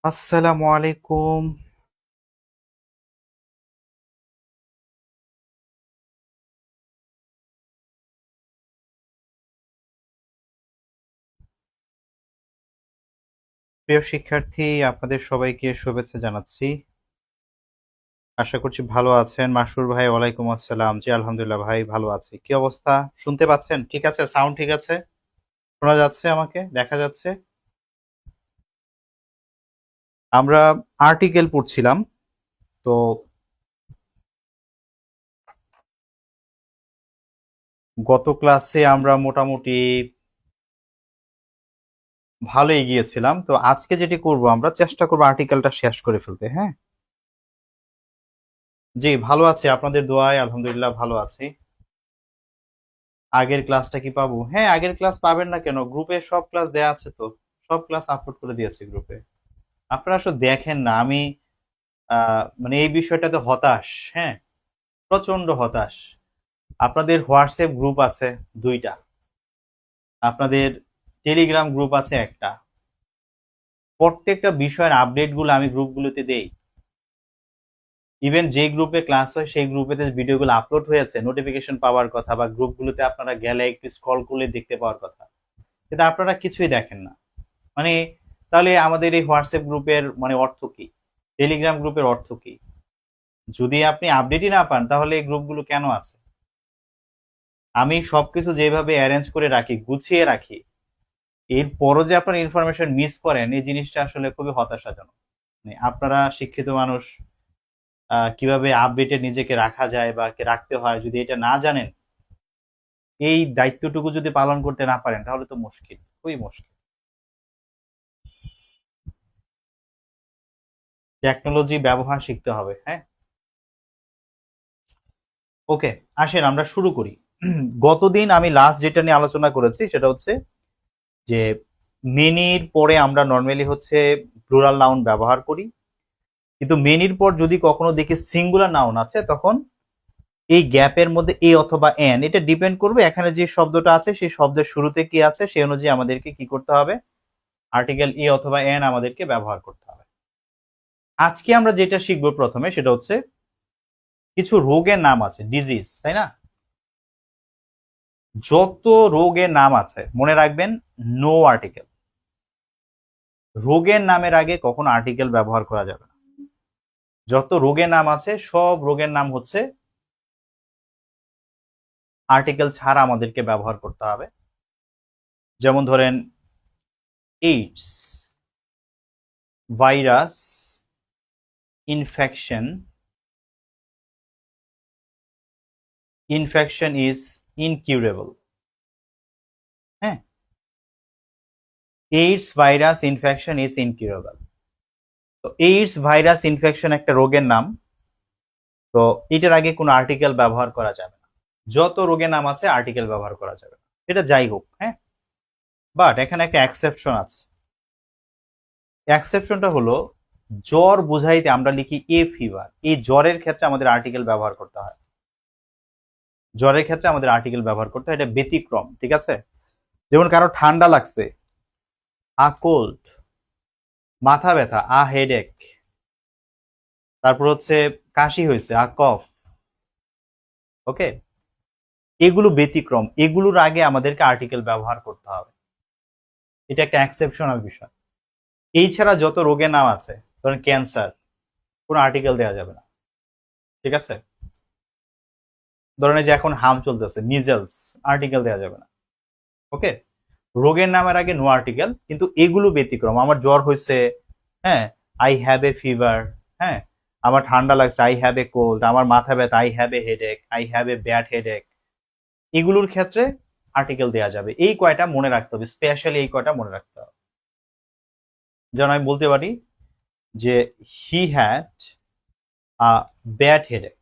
আসসালামু আলাইকুম। প্রিয় শিক্ষার্থী, আপনাদের সবাইকে শুভেচ্ছা জানাচ্ছি। আশা করছি ভালো আছেন। মাসুর ভাই, ওয়ালাইকুম আসসালাম। জি আলহামদুলিল্লাহ ভাই, ভালো আছি। কি অবস্থা? শুনতে পাচ্ছেন? ঠিক আছে? সাউন্ড ঠিক আছে? শোনা যাচ্ছে? আমাকে দেখা যাচ্ছে? আমরা আর্টিকেল পড়ছিলাম। তো গত ক্লাসে আমরা মোটামুটি ভালো এগিয়েছিলাম। তো আজকে যেটি করব, আমরা চেষ্টা করব আর্টিকেলটা শেষ করে ফেলতে। হ্যাঁ, জি ভালো আছি, আপনাদের দোয়ায় আলহামদুলিল্লাহ ভালো আছি। আগের ক্লাসটা কি পাবো? হ্যাঁ, আগের ক্লাস পাবেন না কেন? গ্রুপে সব ক্লাস দেয়া আছে তো। সব ক্লাস আপলোড করে দিয়েছি গ্রুপে। আপনারা আসলে দেখেন না। আমি মানে এই বিষয়টাতে হতাশ। হ্যাঁ, প্রচন্ড হতাশ। আপনাদের হোয়াটসঅ্যাপ গ্রুপ আছে 2টা, আপনাদের টেলিগ্রাম গ্রুপ আছে একটা। প্রত্যেকটা বিষয়ের আপডেট গুলো আমি গ্রুপগুলোতে দেই। ইভেন যে গ্রুপে ক্লাস হয় সেই গ্রুপেতে ভিডিওগুলো আপলোড হয়েছে, নোটিফিকেশন পাওয়ার কথা, বা গ্রুপগুলোতে আপনারা গেলে একটু স্ক্রল করলে দেখতে পাওয়ার কথা, কিন্তু আপনারা কিছুই দেখেন না। মানে তাহলে আমাদের এই হোয়াটসঅ্যাপ গ্রুপের মানে অর্থ কি? টেলিগ্রাম গ্রুপের অর্থ কি? যদি আপনি আপডেটই না পান তাহলে এই গ্রুপগুলো কেন আছে? আমি সবকিছু যেভাবে অ্যারেঞ্জ করে রাখি, গুছিয়ে রাখি, এরপরও যে আপনার ইনফরমেশন মিস করেন, এই জিনিসটা আসলে খুবই হতাশাজনক। মানে আপনারা শিক্ষিত মানুষ, কিভাবে আপডেটে নিজেকে রাখা যায় বা রাখতে হয়, যদি এটা না জানেন, এই দায়িত্বটুকু যদি পালন করতে না পারেন, তাহলে তো মুশকিল, খুবই মুশকিল। টেকনোলজি ব্যবহার শিখতে হবে। হ্যাঁ, ওকে, আসেন আমরা শুরু করি। গতদিন আমি লাস্ট যেটা নিয়ে আলোচনা করেছি সেটা হচ্ছে যে মেনির পরে আমরা নর্মালি হচ্ছে প্লুরাল নাউন ব্যবহার করি, কিন্তু মেনির পর যদি কখনো দেখি সিঙ্গুলার নাউন আছে, তখন এই গ্যাপের মধ্যে এ অথবা এন, এটা ডিপেন্ড করবে এখানে যে শব্দটা আছে সেই শব্দের শুরুতে কি আছে, সেই অনুযায়ী আমাদেরকে কি করতে হবে, আর্টিকেল এ অথবা এন আমাদেরকে ব্যবহার করতে হবে। আজকে আমরা যেটা শিখবো প্রথমে সেটা হচ্ছে কিছু রোগের নাম আছে, ডিজিজ, তাই না? যত রোগের নাম আছে মনে রাখবেন, নো আর্টিকেল। রোগের নামের আগে কখনো আর্টিকেল ব্যবহার করা যাবে না। যত রোগের নাম আছে সব রোগের নাম হচ্ছে আর্টিকেল ছাড়া আমাদেরকে ব্যবহার করতে হবে। যেমন ধরেন AIDS, virus, infection. Infection is incurable. হ্যাঁ, AIDS, virus, infection is incurable. তো এইডস, ভাইরাস, ইনফেকশন একটা রোগের নাম। তো এটার আগে কোনো আর্টিকেল ব্যবহার করা যাবে না। যত রোগের নাম আছে আর্টিকেল ব্যবহার করা যাবে না। এটা যাই হোক, হ্যাঁ, বাট এখানে একটা এক্সেপশন আছে। এক্সেপশনটা হলো, জ্বর বুঝাইতে আমরা লিখি এ ফিভার, এই জ্বরের ক্ষেত্রে আমাদের আর্টিকেল ব্যবহার করতে হয়। জ্বরের ক্ষেত্রে আমাদের আর্টিকেল ব্যবহার করতে হয়, এটা ব্যতিক্রম, ঠিক আছে? যেমন কারো ঠান্ডা লাগছে, আ কোল্ড। মাথা ব্যথা, আ হেডেক। তারপর হচ্ছে কাশি হয়েছে, আ কফ। ওকে, এগুলো ব্যতিক্রম, এগুলোর আগে আমাদেরকে আর্টিকেল ব্যবহার করতে হবে। এটা একটা এক্সেপশনাল বিষয়। এই ছাড়া যত রোগের নাম আছে, ধরেন ক্যান্সার, কোনো আর্টিকেল দেওয়া যাবে না, ঠিক আছে? ধরেন এই যে এখন হাম চলতেছে, মিজেলস, আর্টিকেল দেওয়া যাবে না। ওকে, রোগের নামের আগে নো আর্টিকেল, কিন্তু এগুলো ব্যতিক্রম। আমার জ্বর হয়েছে, হ্যাঁ, আই হ্যাভ এ ফিভার। হ্যাঁ, আমার ঠান্ডা লাগছে, আই হ্যাভ এ কোল্ড। আমার মাথা ব্যথা, I have a headache, I have a bad headache. এগুলোর ক্ষেত্রে আর্টিকেল দেওয়া যাবে। এই কয়টা মনে রাখতে হবে, স্পেশালি এই কয়টা মনে রাখতে হবে। যেমন আমি বলতে পারি যে he had a bad headache.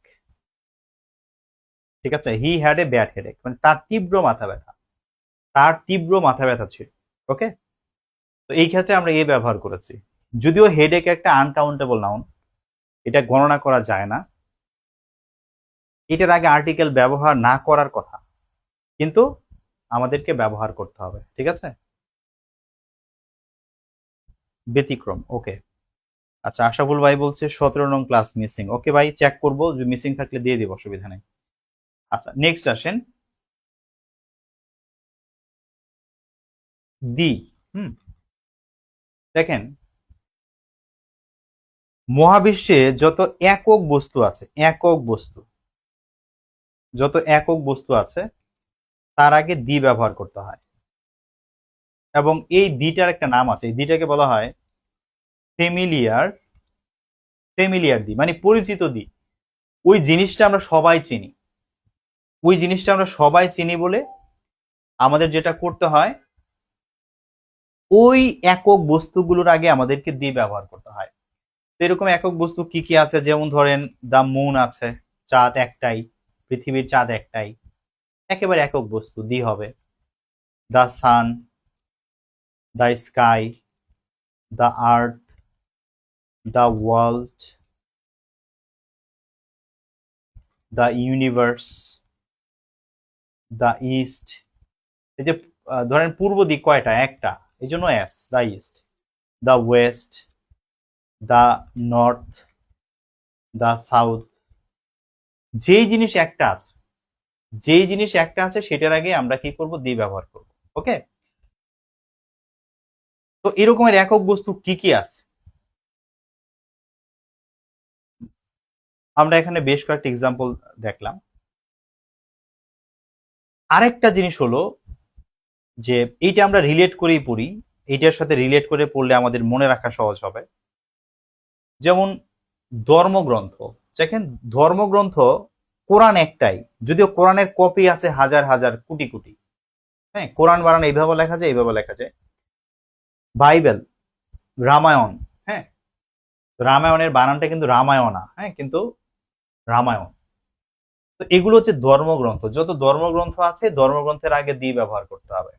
ঠিক আছে, he had a bad headache মানে তার তীব্র মাথা ব্যথা, তার তীব্র মাথা ব্যথা ছিল। ওকে, তো এই ক্ষেত্রে আমরা এ ব্যবহার করেছি। যদিও হেডেক একটা আনকাউন্টেবল নাউন, এটা গণনা করা যায় না, এটার আগে আর্টিকেল ব্যবহার না করার কথা, কিন্তু আমাদেরকে ব্যবহার করতে হবে, ঠিক আছে? ব্যতিক্রম, ওকে। আচ্ছা, আশাফুল ভাই বলছে 17 নং ক্লাস মিসিং। ওকে ভাই, চেক করবো, যদি মিসিং থাকলে দিয়ে দিব, অসুবিধা নেই। আচ্ছা, নেক্সট আসেন, দি। হুম, দেখেন, মহাবিশ্বে যত একক বস্তু আছে, একক বস্তু, যত একক বস্তু আছে তার আগে দি ব্যবহার করতে হয়। এবং এই দিটার একটা নাম আছে, এই দিটাকে বলা হয় ফেমিলিয়ার, ফেমিলিয়ার দি, মানে পরিচিত দি। ওই জিনিসটা আমরা সবাই চিনি, ওই জিনিসটা আমরা সবাই চিনি বলে আমাদের যেটা করতে হয়, ওই একক বস্তুগুলোর আগে আমাদেরকে দি ব্যবহার করতে হয়। তো এরকম একক বস্তু কি কি আছে, যেমন ধরেন দা মুন আছে, চাঁদ একটাই, পৃথিবীর চাঁদ একটাই, একেবারে একক বস্তু, দি হবে। The sun, the sky, the earth, the world, the universe, the east. এই যে ধরেন পূর্ব দিক কয়টা, একটা, এই জন্য এস, the east. The west, the north, the south. যেই জিনিস একটা আছে, যেই জিনিস একটা আছে সেটার আগে আমরা কি করব, দি ব্যবহার করব। ওকে, তো এরকমের একক বস্তু কি কি আছে আমরা এখানে বেশ কয়েকটা এক্সাম্পল দেখলাম। আরেকটা জিনিস হলো যে এইটা আমরা রিলেট করেই পড়ি, এইটার সাথে রিলেট করে পড়লে আমাদের মনে রাখা সহজ হবে। যেমন ধর্মগ্রন্থ, দেখেন ধর্মগ্রন্থ কোরআন একটাই, যদিও কোরআনের কপি আছে হাজার হাজার কোটি কোটি। হ্যাঁ, কোরআন বানান এইভাবে লেখা যায়, এইভাবে লেখা যায়। বাইবেল, রামায়ণ, হ্যাঁ, রামায়ণের বানানটা কিন্তু রামায়ণা, হ্যাঁ, কিন্তু রামায়ণ। তো এগুলো হচ্ছে ধর্মগ্রন্থ, যত ধর্মগ্রন্থ আছে ধর্মগ্রন্থের আগে দি ব্যবহার করতে হবে।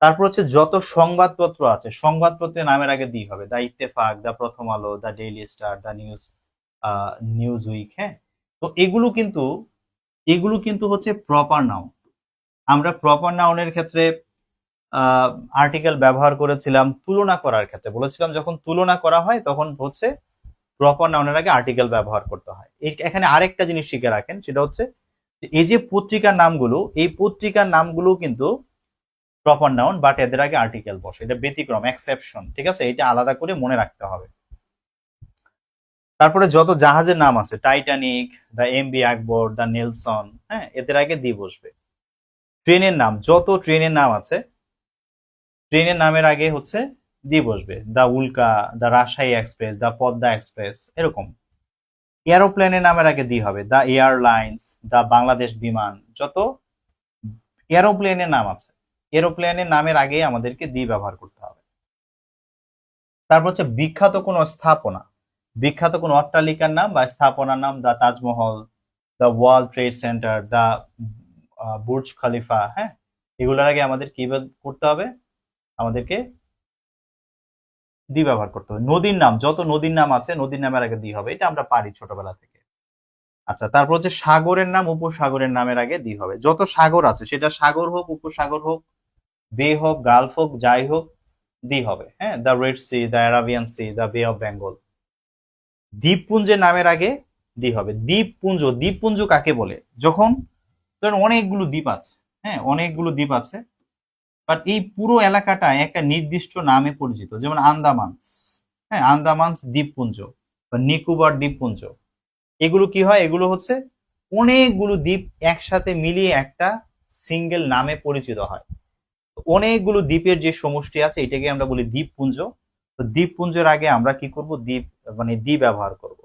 তারপর হচ্ছে যত সংবাদপত্র আছে সংবাদপত্রের নামের আগে দি হবে, দা Ittefaq, the Prothom Alo, the Daily Star, the News, Newsweek. হ্যাঁ, তো এগুলো কিন্তু হচ্ছে প্রপার নাউন। আমরা প্রপার নাউনের ক্ষেত্রে আর্টিকেল ব্যবহার করেছিলাম তুলনা করার ক্ষেত্রে, বলেছিলাম যখন তুলনা করা হয় তখন হচ্ছে প্রপার নাউনের আগে আর্টিকেল ব্যবহার করতে হয়। এখানে আরেকটা জিনিস শিখে রাখেন, সেটা হচ্ছে এই যে পত্রিকার নামগুলো, এই পত্রিকার নামগুলো কিন্তু প্রপার নাউন, বাট এদের আগে আর্টিকেল বসে, এটা ব্যতিক্রম, এক্সেপশন। ঠিক আছে, এটা আলাদা করে মনে রাখতে হবে। তারপরে যত জাহাজের নাম আছে, টাইটানিক, দা এমবি আকবর, দা নেলসন, হ্যাঁ, এদের আগে দি বসবে। ট্রেনের নাম, যত ট্রেনের নাম আছে ট্রেনের নামের আগে হচ্ছে দি বসবে, দা উল্কা, দা রাজশাহী এক্সপ্রেস, দা পদ্মা এক্সপ্রেস, এরকম। এরোপ্লেনের নামের আগে দি হবে, দা এয়ারলাইন্স, দা বাংলাদেশ বিমান। যত এরোপ্লেনের নাম আছে এরোপ্লেনের নামের আগে আমাদেরকে দি ব্যবহার করতে হবে। তারপর হচ্ছে বিখ্যাত কোনো স্থাপনা, বিখ্যাত কোনো অট্টালিকার নাম বা স্থাপনার নাম, the Taj Mahal, the World Trade Center, the Burj Khalifa. হ্যাঁ, এগুলোর আগে আমাদের কি করতে হবে, আমাদেরকে দি ব্যবহার করতে হবে। নদীর নাম, যত নদীর নাম আছে নদীর নামের আগে দি হবে, এটা আমরা পারি ছোটবেলা থেকে। আচ্ছা, তারপর হচ্ছে সাগরের নাম, উপসাগরের নামের আগে দি হবে। যত সাগর আছে, সেটা সাগর হোক, উপসাগর হোক, বে হোক, গালফ হোক, যাই হোক, দি হবে। হ্যাঁ, the Red Sea, the Arabian Sea, the Bay of Bengal. দ্বীপপুঞ্জের নামের আগে দি হবে। দ্বীপপুঞ্জ, দ্বীপপুঞ্জ কাকে বলে, যখন ধরেন অনেকগুলো দ্বীপ আছে, হ্যাঁ, অনেকগুলো দ্বীপ আছে, বাট এই পুরো এলাকাটা একটা নির্দিষ্ট নামে পরিচিত, যেমন আন্দামানস। হ্যাঁ, আন্দামানস দ্বীপপুঞ্জ বা নিকোবর দ্বীপপুঞ্জ। এগুলো কি হয়, এগুলো হচ্ছে অনেকগুলো দ্বীপ একসাথে মিলিয়ে একটা সিঙ্গেল নামে পরিচিত হয়। অনেকগুলো দ্বীপের যে সমষ্টি আছে এটাকে আমরা বলি দ্বীপপুঞ্জ। তো দ্বীপপুঞ্জের আগে আমরা কি করব, দ্বীপ মানে দ্বীপ ব্যবহার করব।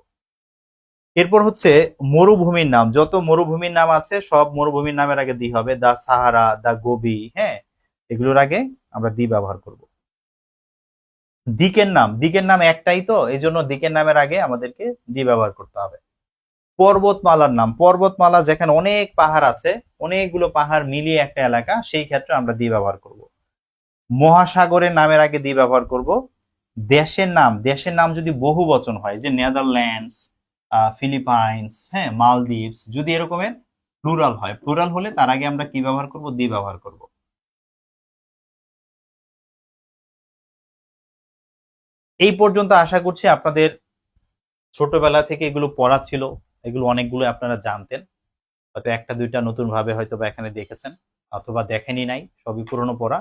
এরপর হচ্ছে মরুভূমির নাম, যত মরুভূমির নাম আছে সব মরুভূমির নামের আগে দি হবে, দা সাহারা, দা গোবি। হ্যাঁ, এগুলোর আগে আমরা দি ব্যবহার করব। দিকের নাম, দিকের নাম একটাই, তো এই জন্য দিকের নামের আগে আমাদেরকে দি ব্যবহার করতে হবে। পর্বতমালার নাম, পর্বতমালা যেখানে অনেক পাহাড় আছে, অনেকগুলো পাহাড় মিলিয়ে একটা এলাকা, সেই ক্ষেত্রে আমরা দি ব্যবহার করব। মহাসাগরের নামের আগে দি ব্যবহার করব। দেশের নাম, দেশের নাম যদি বহু বচন হয়, যে নেদারল্যান্ডস, ফিলিপাইন্স, হ্যাঁ, মালদ্বীপস, যদি এরকমের প্লুরাল হয়, প্লুরাল হলে তার আগে আমরা কি ব্যবহার করব, দি ব্যবহার করব। এই পর্যন্ত আশা করছি আপনাদের ছোটবেলা থেকে এগুলো পড়া ছিল, এগুলো অনেকগুলো আপনারা জানতেন, হয়তো একটা দুইটা নতুন ভাবে হয়তো বা এখানে দেখেছেন অথবা দেখেনি নাই, সবই পুরনো পড়া।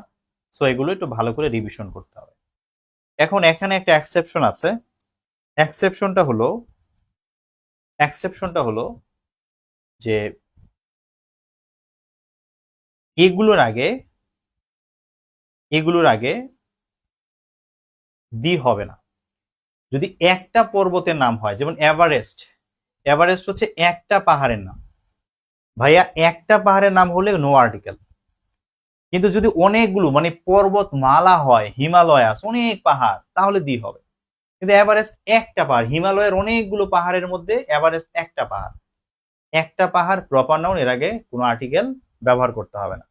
সো এগুলো একটু ভালো করে রিভিশন করতে হবে। এখন এখানে একটা এক্সেপশন আছে। এক্সেপশনটা হলো এক্সেপশনটা হলো যে এগুলোর আগে এগুলোর আগে দি হবে না। যদি একটা পর্বতের নাম হয়, যেমন এভারেস্ট, এভারেস্ট হচ্ছে একটা পাহাড়ের নাম, ভাইয়া একটা পাহাড়ের নাম হলে নো আর্টিকেল। কিন্তু যদি অনেকগুলো মানে পর্বতমালা হয়, হিমালয়াস অনেক পাহাড়, তাহলে দি হবে। কিন্তু এভারেস্ট একটা পাহাড়, হিমালয়ের অনেকগুলো পাহাড়ের মধ্যে এভারেস্ট একটা পাহাড়, একটা পাহাড় প্রপার নাউন, এর আগে কোনো আর্টিকেল ব্যবহার করতে হবে না।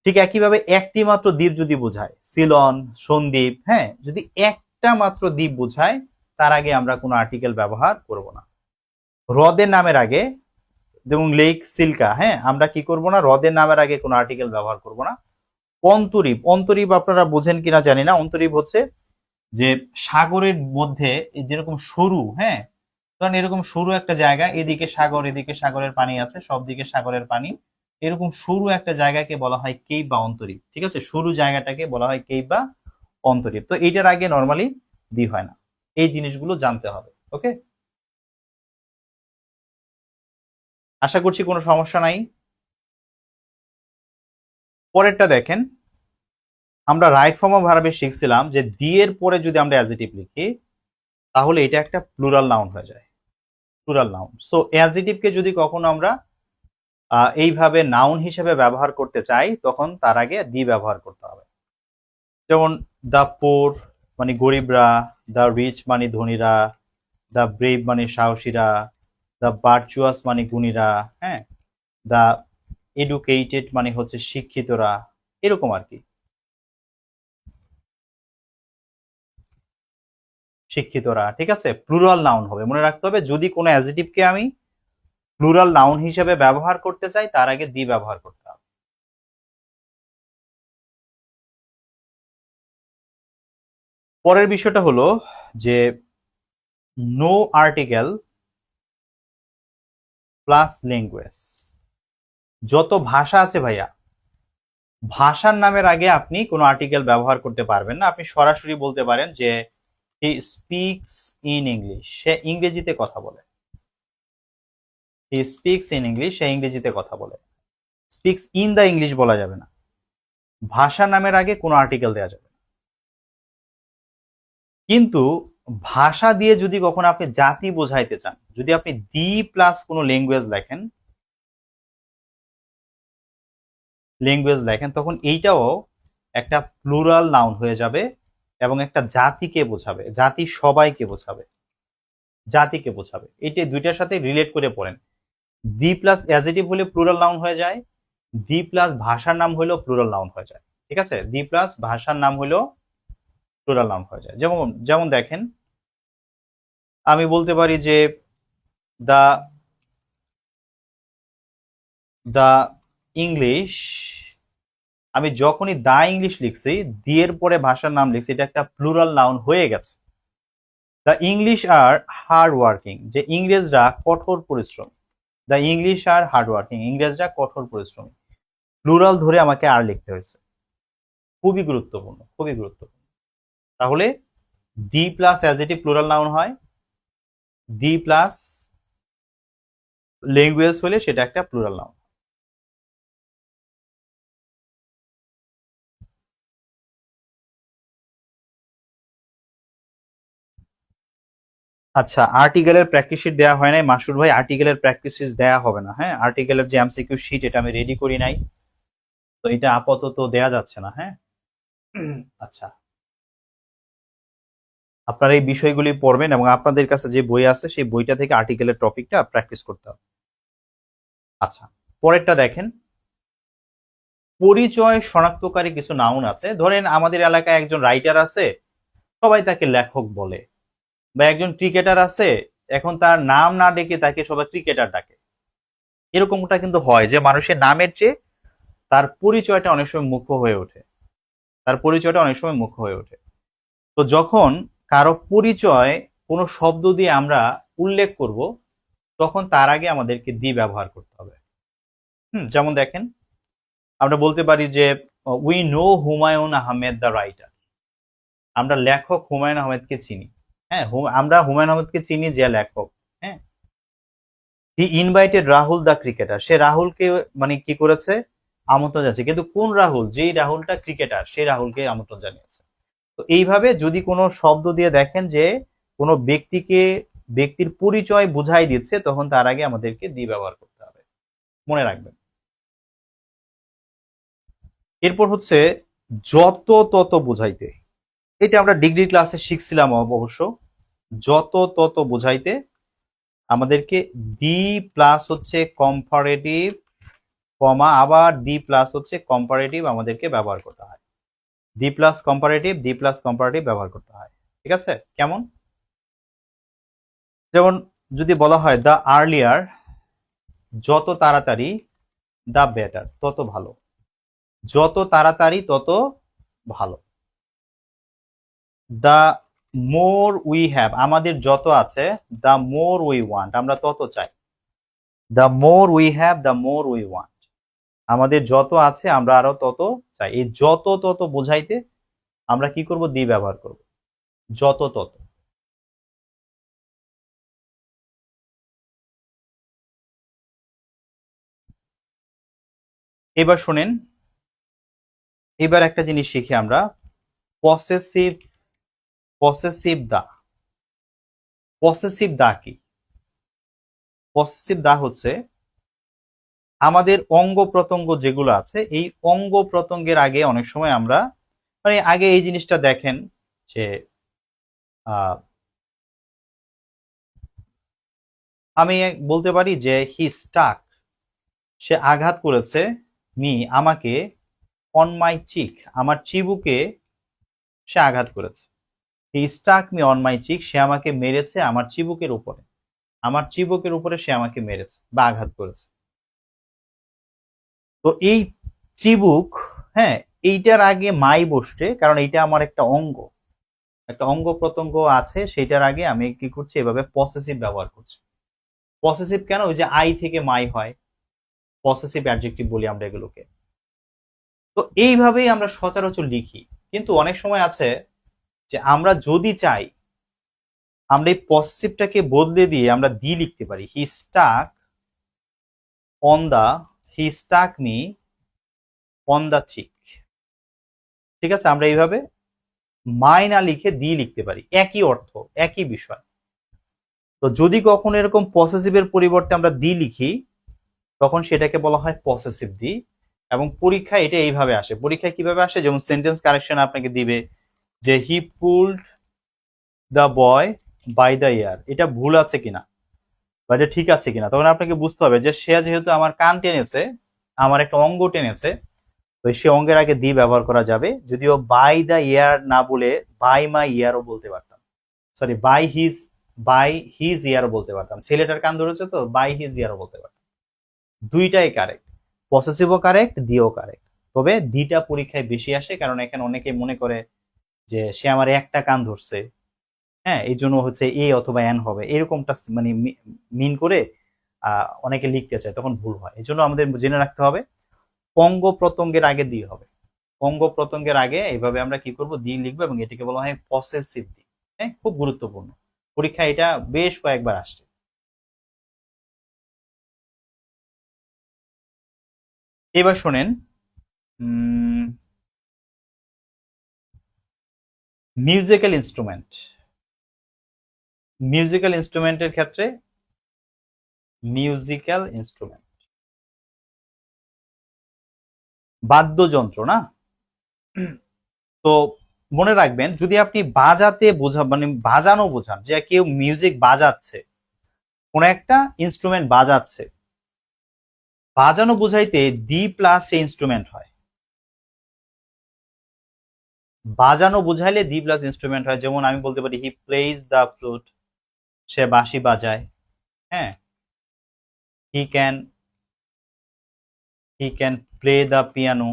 ঠিক একইভাবে একটি মাত্র দ্বীপ যদি বোঝায়, সিলন, সন্দ্বীপ, হ্যাঁ, যদি একটা মাত্র দ্বীপ বোঝায়, তার আগে আমরা কোনো আর্টিকেল ব্যবহার করব না। হ্রদের নামের আগে, যেমন লেক সিল্কা, হ্যাঁ, আমরা কি করব না, হ্রদের নামের আগে কোনো আর্টিকেল ব্যবহার করব না। অন্তরীপ, অন্তরীপ আপনারা বোঝেন কিনা জানি না। অন্তরীপ হচ্ছে যে সাগরের মধ্যে যেরকম সরু, হ্যাঁ, কারণ এরকম সরু একটা জায়গা, এদিকে সাগর এদিকে সাগরের পানি আছে, সব দিকে সাগরের পানি, এরকম সরু একটা জায়গাকে বলা হয় কেইপ বা অন্তরীপ। ঠিক আছে, সরু জায়গাটাকে বলা হয় কেইপ বা অন্তরীপ। তো এইটার আগে নর্মালি দি হয় না। এই জিনিসগুলো জানতে হবে। ওকে, আশা করছি কোনো সমস্যা নাই। পরেরটা দেখেন, আমরা রাইট ফর্ম অফ ভার্বে শিখছিলাম যে দি এর পরে যদি আমরা অ্যাডজেক্টিভ লিখি, তাহলে এটা একটা প্লুরাল নাউন হয়ে যায়, প্লুরাল নাউন। সো অ্যাডজেক্টিভকে যদি কখনো আমরা এইভাবে নাউন হিসেবে ব্যবহার করতে চাই, তখন তার আগে দি ব্যবহার করতে হবে। যেমন দ্য পোর মানে গরিবরা, দ্য রিচ মানে ধনীরা, দ্য ব্রেভ মানে সাহসীরা, দ্য ভার্চুয়াস মানে গুণীরা, হ্যাঁ, দ্য এডুকেটেড মানে হচ্ছে শিক্ষিতরা, এরকম আর কি, শিক্ষিতরা। ঠিক আছে, প্লুরাল নাউন হবে, মনে রাখতে হবে। যদি কোনো অ্যাডজেক্টিভকে আমি প্লুরাল নাউন হিসেবে ব্যবহার করতে চাই, তার আগে দি ব্যবহার করতে হবে। পরের বিষয়টা হলো যে নো আর্টিকেল প্লাস ল্যাঙ্গুয়েজ। যত ভাষা আছে ভাইয়া, ভাষার নামের আগে আপনি কোনো আর্টিকেল ব্যবহার করতে পারবেন না। আপনি সরাসরি বলতে পারেন যে হি স্পিক্স ইন ইংলিশ, সে ইংরেজিতে কথা বলে। হি স্পিক্স ইন ইংলিশ, সে ইংরেজিতে কথা বলে। স্পিক্স ইন দ্য ইংলিশ বলা যাবে না। ভাষার নামের আগে কোনো আর্টিকেল দেওয়া যাবে না। কিন্তু ভাষা দিয়ে যদি কখনো আপনি জাতি বোঝাইতে চান, যদি আপনি দি প্লাস কোনো ল্যাঙ্গুয়েজ লেখেন, তখন এইটাও একটা প্লুরাল নাউন হয়ে যাবে এবং একটা জাতিকে বোঝাবে, জাতি সবাইকে বোঝাবে, জাতিকে বোঝাবে। এইটা দুইটার সাথে রিলেট করে পড়েন। দি প্লাস অ্যাডজেক্টিভ হলে প্লুরাল নাউন হয়ে যায়, দি প্লাস ভাষার নাম হলেও প্লুরাল নাউন হয়ে যায়। ঠিক আছে, দি প্লাস ভাষার নাম হলেও প্লুরাল নাউন হয়ে যায়। যেমন যেমন দেখেন, আমি বলতে পারি যে দা দা ইংলিশ, আমি যখনই দা ইংলিশ লিখছি, দি এর পরে ভাষার নাম লিখছি, এটা একটা প্লুরাল নাউন হয়ে গেছে। The English are hard working, যে ইংরেজরা কঠোর পরিশ্রমী। The English are hard working, ইংরেজরা কঠোর পরিশ্রমী। প্লুরাল ধরে আমাকে আর লিখতে হয়েছে। খুবই গুরুত্বপূর্ণ, খুবই গুরুত্বপূর্ণ। তাহলে the plus adjective plural noun হয়, দি প্লাস ল্যাঙ্গুয়েজ হলে সেটা একটা প্লুরাল নাউন। আচ্ছা, আর্টিকেলের প্র্যাকটিস শিট দেওয়া হয় নাই মাসুর ভাই, আর্টিকেলের প্র্যাকটিস শিট দেওয়া হবে না। হ্যাঁ, আর্টিকেলের যে এমসিকিউ শিট, এটা আমি রেডি করি নাই, তো এটা আপাতত দেয়া যাচ্ছে না। হ্যাঁ, আচ্ছা, আপনারা এই বিষয়গুলি পড়বেন এবং আপনাদের কাছে যে বই আছে সেই বইটা থেকে আর্টিকেলের টপিকটা প্র্যাকটিস করতে হবে। আচ্ছা, পরেরটা দেখেন, পরিচয় শনাক্তকারী কিছু নাউন আছে। ধরেন আমাদের এলাকায় একজন রাইটার আছে, সবাই তাকে লেখক বলে, বা একজন ক্রিকেটার আছে, এখন তার নাম না ডেকে তাকে সবাই ক্রিকেটার ডাকে। এরকমটা কিন্তু হয় যে মানুষের নামের চেয়ে তার পরিচয়টা অনেক সময় মুখ্য হয়ে ওঠে, তার পরিচয়টা অনেক সময় মুখ্য হয়ে ওঠে। তো যখন কারো পরিচয় কোনো শব্দ দিয়ে আমরা উল্লেখ করব, তখন তার আগে আমাদেরকে দি ব্যবহার করতে হবে। যেমন দেখেন, আমরা বলতে পারি যে we know Humayun Ahmed the writer. আমরা লেখক হুমায়ুন আহমেদকে চিনি। হ্যাঁ, আমরা হুমায়ুন আহমেদকে চিনি যে লেখক। হ্যাঁ, he invited Rahul the cricketer. সে রাহুলকে মানে কি করেছে, আমন্ত্রণ জানিয়েছে। কিন্তু কোন রাহুল? যেই রাহুলটা ক্রিকেটার, সেই রাহুলকে আমন্ত্রণ জানিয়েছে। তো এইভাবে যদি কোনো শব্দ দিয়ে দেখেন যে কোনো ব্যক্তির পরিচয় বুঝাই দিচ্ছে, তখন তার আগে আমাদেরকে দি ব্যবহার করতে হবে, মনে রাখবেন। এরপর হচ্ছে যত তত বুঝাইতে। এটা আমরা ডিগ্রি ক্লাসে শিখছিলাম অবশ্য। যত তত বুঝাইতে আমাদেরকে দি প্লাস হচ্ছে কম্পারেটিভ, কমা আবার দি প্লাস হচ্ছে কম্পারেটিভ আমাদেরকে ব্যবহার করতে হয়। দি প্লাস কম্পারেটিভ ব্যবহার করতে হয়। ঠিক আছে? কেমন? যেমন যদি বলা হয় দ্য আর্লিয়ার, যত তাড়াতাড়ি, দ্য বেটার, তত ভালো। যত তাড়াতাড়ি তত ভালো। দ্য মোর উই হ্যাভ, আমাদের যত আছে, দ্য মোর উই ওয়ান্ট, আমরা তত চাই। The more we have, the more we want, আমাদের যত আছে আমরা আরো তত চাই। এই যত তত বোঝাইতে আমরা কি করব? দি ব্যবহার করব, যত তত। এবার শোনেন, এবার একটা জিনিস শিখি আমরা, পসেসিভ, পসেসিভ দা। পসেসিভ দা কি? পসেসিভ দা হচ্ছে আমাদের অঙ্গ প্রত্যঙ্গ যেগুলো আছে, এই অঙ্গ প্রত্যঙ্গের আগে অনেক সময় আমরা মানে আগে এই জিনিসটা দেখেন যে আমি বলতে পারি যে হি স্টাক, সে আঘাত করেছে, মি আমাকে, অন মাই চিক, আমার চিবুকে সে আঘাত করেছে। হি স্টাক মি অন মাই চিক, সে আমাকে মেরেছে আমার চিবুকের উপরে। আমার চিবুকের উপরে সে আমাকে মেরেছে বা আঘাত করেছে। তো এই চিবুক, হ্যাঁ, এইটার আগে মাই বসছে, কারণ এইটা আমার একটা অঙ্গ, একটা অঙ্গ প্রত্যঙ্গ আছে, সেটার আগে আমি কি করছি? এভাবে পসেসিভ ব্যবহার করছি। পসেসিভ কেন? ওই যে আই থেকে মাই হয়, পসেসিভ অ্যাডজেক্টিভ বলি আমরা এগুলোকে। তো এইভাবেই আমরা সচরাচর লিখি। কিন্তু অনেক সময় আছে যে আমরা যদি চাই, আমরা এই পসেসিভটাকে বদলে দিয়ে আমরা দি লিখতে পারি। He stuck on the, he stuck me on the cheek. ঠিক আছে? আমরা এইভাবে মাই না লিখে দি লিখতে পারি, একই অর্থ, একই বিষয়। তো যদি কখনো এরকম পসেসিভের পরিবর্তে আমরা দি লিখি, তখন সেটাকে বলা হয় পসেসিভ দি। এবং পরীক্ষায় এটা এইভাবে আসে। পরীক্ষায় কিভাবে আসে? যেমন সেন্টেন্স কারেকশন আপনাকে দিবে যে he pulled the boy by the ear, এটা ভুল আছে কিনা বা এটা ঠিক আছে কিনা, তখন আপনাকে বুঝতে হবে যে সে যেহেতু আমার কান টেনেছে, আমার একটা অঙ্গ টেনেছে, তো সে অঙ্গের আগে দি ব্যবহার করা যাবে। যদিও বাই দ্য ইয়ার না বলে বাই মাই ইয়ারও বলতে পারতাম, সরি বাই হিজ ইয়ারও বলতে পারতাম। ছেলেটার কান ধরেছে তো বাই হিজ ইয়ারও বলতে পারতাম। দুইটাই কারেক্ট, পসেসিভও কারেক্ট, দিও কারেক্ট। তবে দিটা পরীক্ষায় বেশি আসে, কারণ এখানে অনেকেই মনে করে যে সে আমার একটা কান ধরছে, হ্যাঁ, এই জন্য হচ্ছে এ অথবা এন হবে, এরকমটা মানে মিন করে অনেকে লিখতে চায়, তখন ভুল হয়। এই জন্য আমাদের জেনে রাখতে হবে অঙ্গ প্রত্যঙ্গের আগে দি হবে। অঙ্গ প্রত্যঙ্গের আগে এইভাবে আমরা কি করব? দি লিখবো, এবং এটাকে বলা হয় পসেসিভ দি। হ্যাঁ, খুব গুরুত্বপূর্ণ, পরীক্ষা এটা বেশ কয়েকবার আসছে। এবার শোনেন, মিউজিক্যাল ইনস্ট্রুমেন্ট। মিউজিক্যাল ইনস্ট্রুমেন্টের ক্ষেত্রে, মিউজিক্যাল ইনস্ট্রুমেন্ট বাদ্যযন্ত্র না? তো মনে রাখবেন, যদি আপনি বাজাতে বোঝা মানে বাজানো বোঝান, যে কেউ মিউজিক বাজাচ্ছে, কোন একটা ইনস্ট্রুমেন্ট বাজাচ্ছে, বাজানো বোঝাইতে দি প্লাস ইনস্ট্রুমেন্ট হয়। বাজানো বুঝাইলে দি প্লাস ইনস্ট্রুমেন্ট হয়। যেমন আমি বলতে পারি হি প্লেজ দ্য ফ্লুট, সে বাঁশি বাজায়। হ্যাঁ, he can he can play the piano,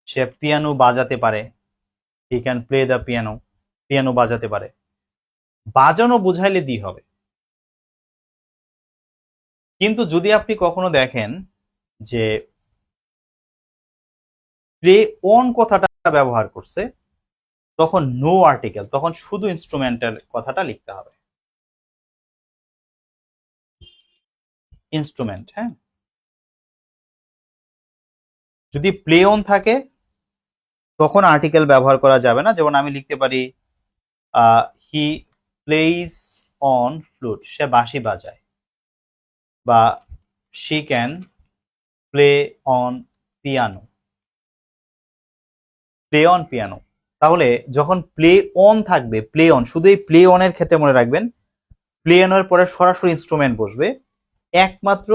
say piano বাজাতে পারে। He can play the piano. Piano বাজাতে পারে, বাজানো বুঝাইলে দি হবে। কিন্তু যদি আপনি কখনো দেখেন যে প্লে অন কথাটা ব্যবহার করছে, তখন নো আর্টিকেল, তখন শুধু ইনস্ট্রুমেন্টের কথাটা লিখতে হবে। ইনস্ট্রুমেন্ট, হ্যাঁ। যদি প্লে অন থাকে তখন আর্টিকেল ব্যবহার করা যাবে না। যেমন আমি লিখতে পারি হি প্লেইজ অন ফ্লুট, সে বাঁশি বাজায়, বা she can play on piano, play on piano. তাহলে যখন প্লে অন থাকবে, প্লে অন, শুধু এই প্লে অনের ক্ষেত্রে মনে রাখবেন প্লে অনের পরে সরাসরি ইনস্ট্রুমেন্ট বসবে। একমাত্র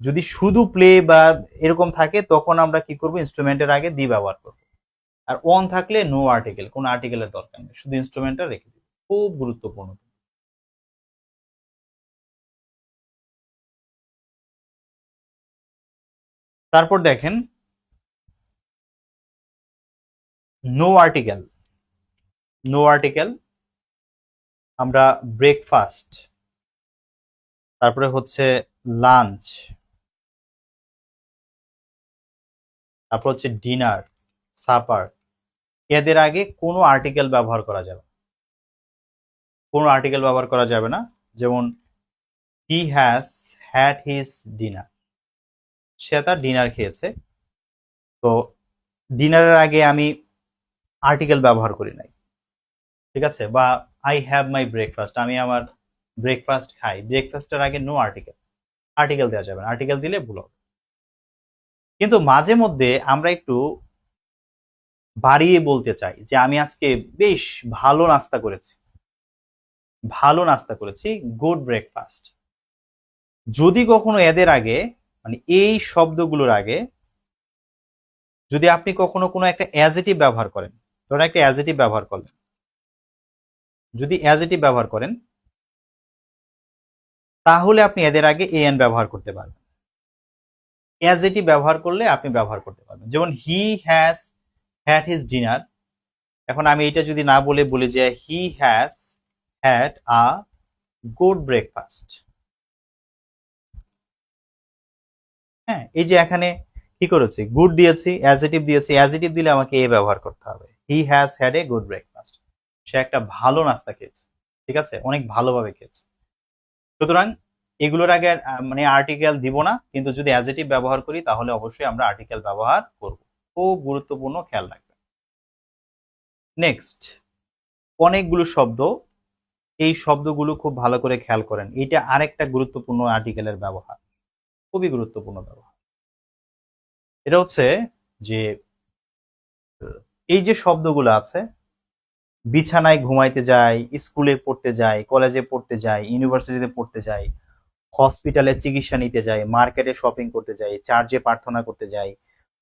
যদি শুধু প্লে বা এরকম থাকে তখন আমরা কি করব, ইনস্ট্রুমেন্টের আগে দি ব্যবহার করব। আর অন থাকলে নো আর্টিকেল, কোনো আর্টিকেলের দরকার নেই, শুধু ইনস্ট্রুমেন্টটা রেখে দিই। খুব গুরুত্বপূর্ণ। তারপর দেখেন নো আর্টিকেল। নো আর্টিকেল আমরা ব্রেকফাস্ট, তারপরে হচ্ছে লাঞ্চ, তারপর হচ্ছে ডিনার, সাপার, এদের আগে কোনো আর্টিকেল ব্যবহার করা যাবে, কোনো আর্টিকেল ব্যবহার করা যাবে না। যেমন he has had his dinner, সে তার ডিনার খেয়েছে। তো ডিনারের আগে আমি আর্টিকেল ব্যবহার করি নাই, ঠিক আছে। বা আই হ্যাভ মাই ব্রেকফাস্ট, আমি আমার ব্রেকফাস্ট খাই, ব্রেকফাস্টের আগে নো আর্টিকেল, আর্টিকেল দেওয়া যাবে না, আর্টিকেল দিলে ভুল হবে। কিন্তু মাঝে মধ্যে আমরা একটু বাড়িয়ে বলতে চাই যে আমি আজকে বেশ ভালো নাস্তা করেছি, ভালো নাস্তা করেছি, গুড ব্রেকফাস্ট। যদি কখনো এদের আগে, মানে এই শব্দগুলোর আগে যদি আপনি কখনো কোনো একটা অ্যাজেটিভ ব্যবহার করেন, ধরেন একটা অ্যাজেটিভ ব্যবহার করলেন, যদি অ্যাজেটিভ ব্যবহার করেন তাহলে আপনি এদের আগে এন ব্যবহার করতে পারবেন। অ্যাজেটিভ ব্যবহার করলে আপনি ব্যবহার করতে পারবেন। যেমন he has had his dinner, এখন আমি এটা যদি না বলি যে হি has had a good breakfast. হ্যাঁ, এই যে এখানে কি করেছি, গুড দিয়েছি, অ্যাজেটিভ দিয়েছি, অ্যাজেটিভ দিলে আমাকে এ ব্যবহার করতে হবে। He has had a good breakfast, সে একটা ভালো নাস্তা খেয়েছে, ঠিক আছে, অনেক ভালোভাবে খেয়েছে। সুতরাং এগুলোর আগে মানে আর্টিকেল দিব না, কিন্তু যদি অ্যাজেটিভ ব্যবহার করি তাহলে অবশ্যই আমরা আর্টিকেল ব্যবহার করব। খুব গুরুত্বপূর্ণ, খেয়াল রাখবেন। নেক্সট, অনেকগুলো শব্দ, এই শব্দগুলো খুব ভালো করে খেয়াল করেন, এটা আরেকটা গুরুত্বপূর্ণ আর্টিকেলের ব্যবহার, খুবই গুরুত্বপূর্ণ ব্যবহার। এটা হচ্ছে যে এই যে শব্দগুলো আছে, বিছানায় ঘুমাইতে যায়, স্কুলে পড়তে যায়, কলেজে পড়তে যায়, ইউনিভার্সিটিতে পড়তে যায়, হসপিটালে চিকিৎসা নিতে যায়, মার্কেটে শপিং করতে যায়, চার্চে প্রার্থনা করতে যায়,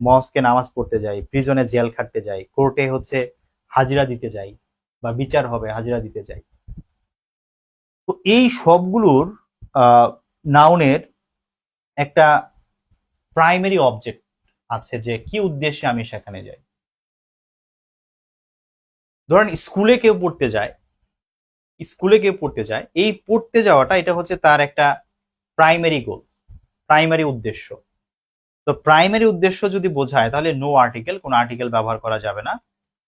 মস্কে নামাজ পড়তে যায়, প্রিজনে জেল খাটতে যায়, কোর্টে হচ্ছে হাজিরা দিতে যায়, বা বিচার হবে হাজিরা দিতে যায়। তো এই সবগুলোর নাউনের একটা প্রাইমারি অবজেক্ট আছে, যে কি উদ্দেশ্যে আমি সেখানে যাই। ধরেন স্কুলে কেউ পড়তে যায়, স্কুলে কেউ পড়তে যায়, এই পড়তে যাওয়াটা এটা হচ্ছে তার একটা প্রাইমারি গোল, প্রাইমারি উদ্দেশ্য। তো প্রাইমারি উদ্দেশ্য যদি বোঝায় তাহলে নো আর্টিকেল, কোনো আর্টিকেল ব্যবহার করা যাবে না।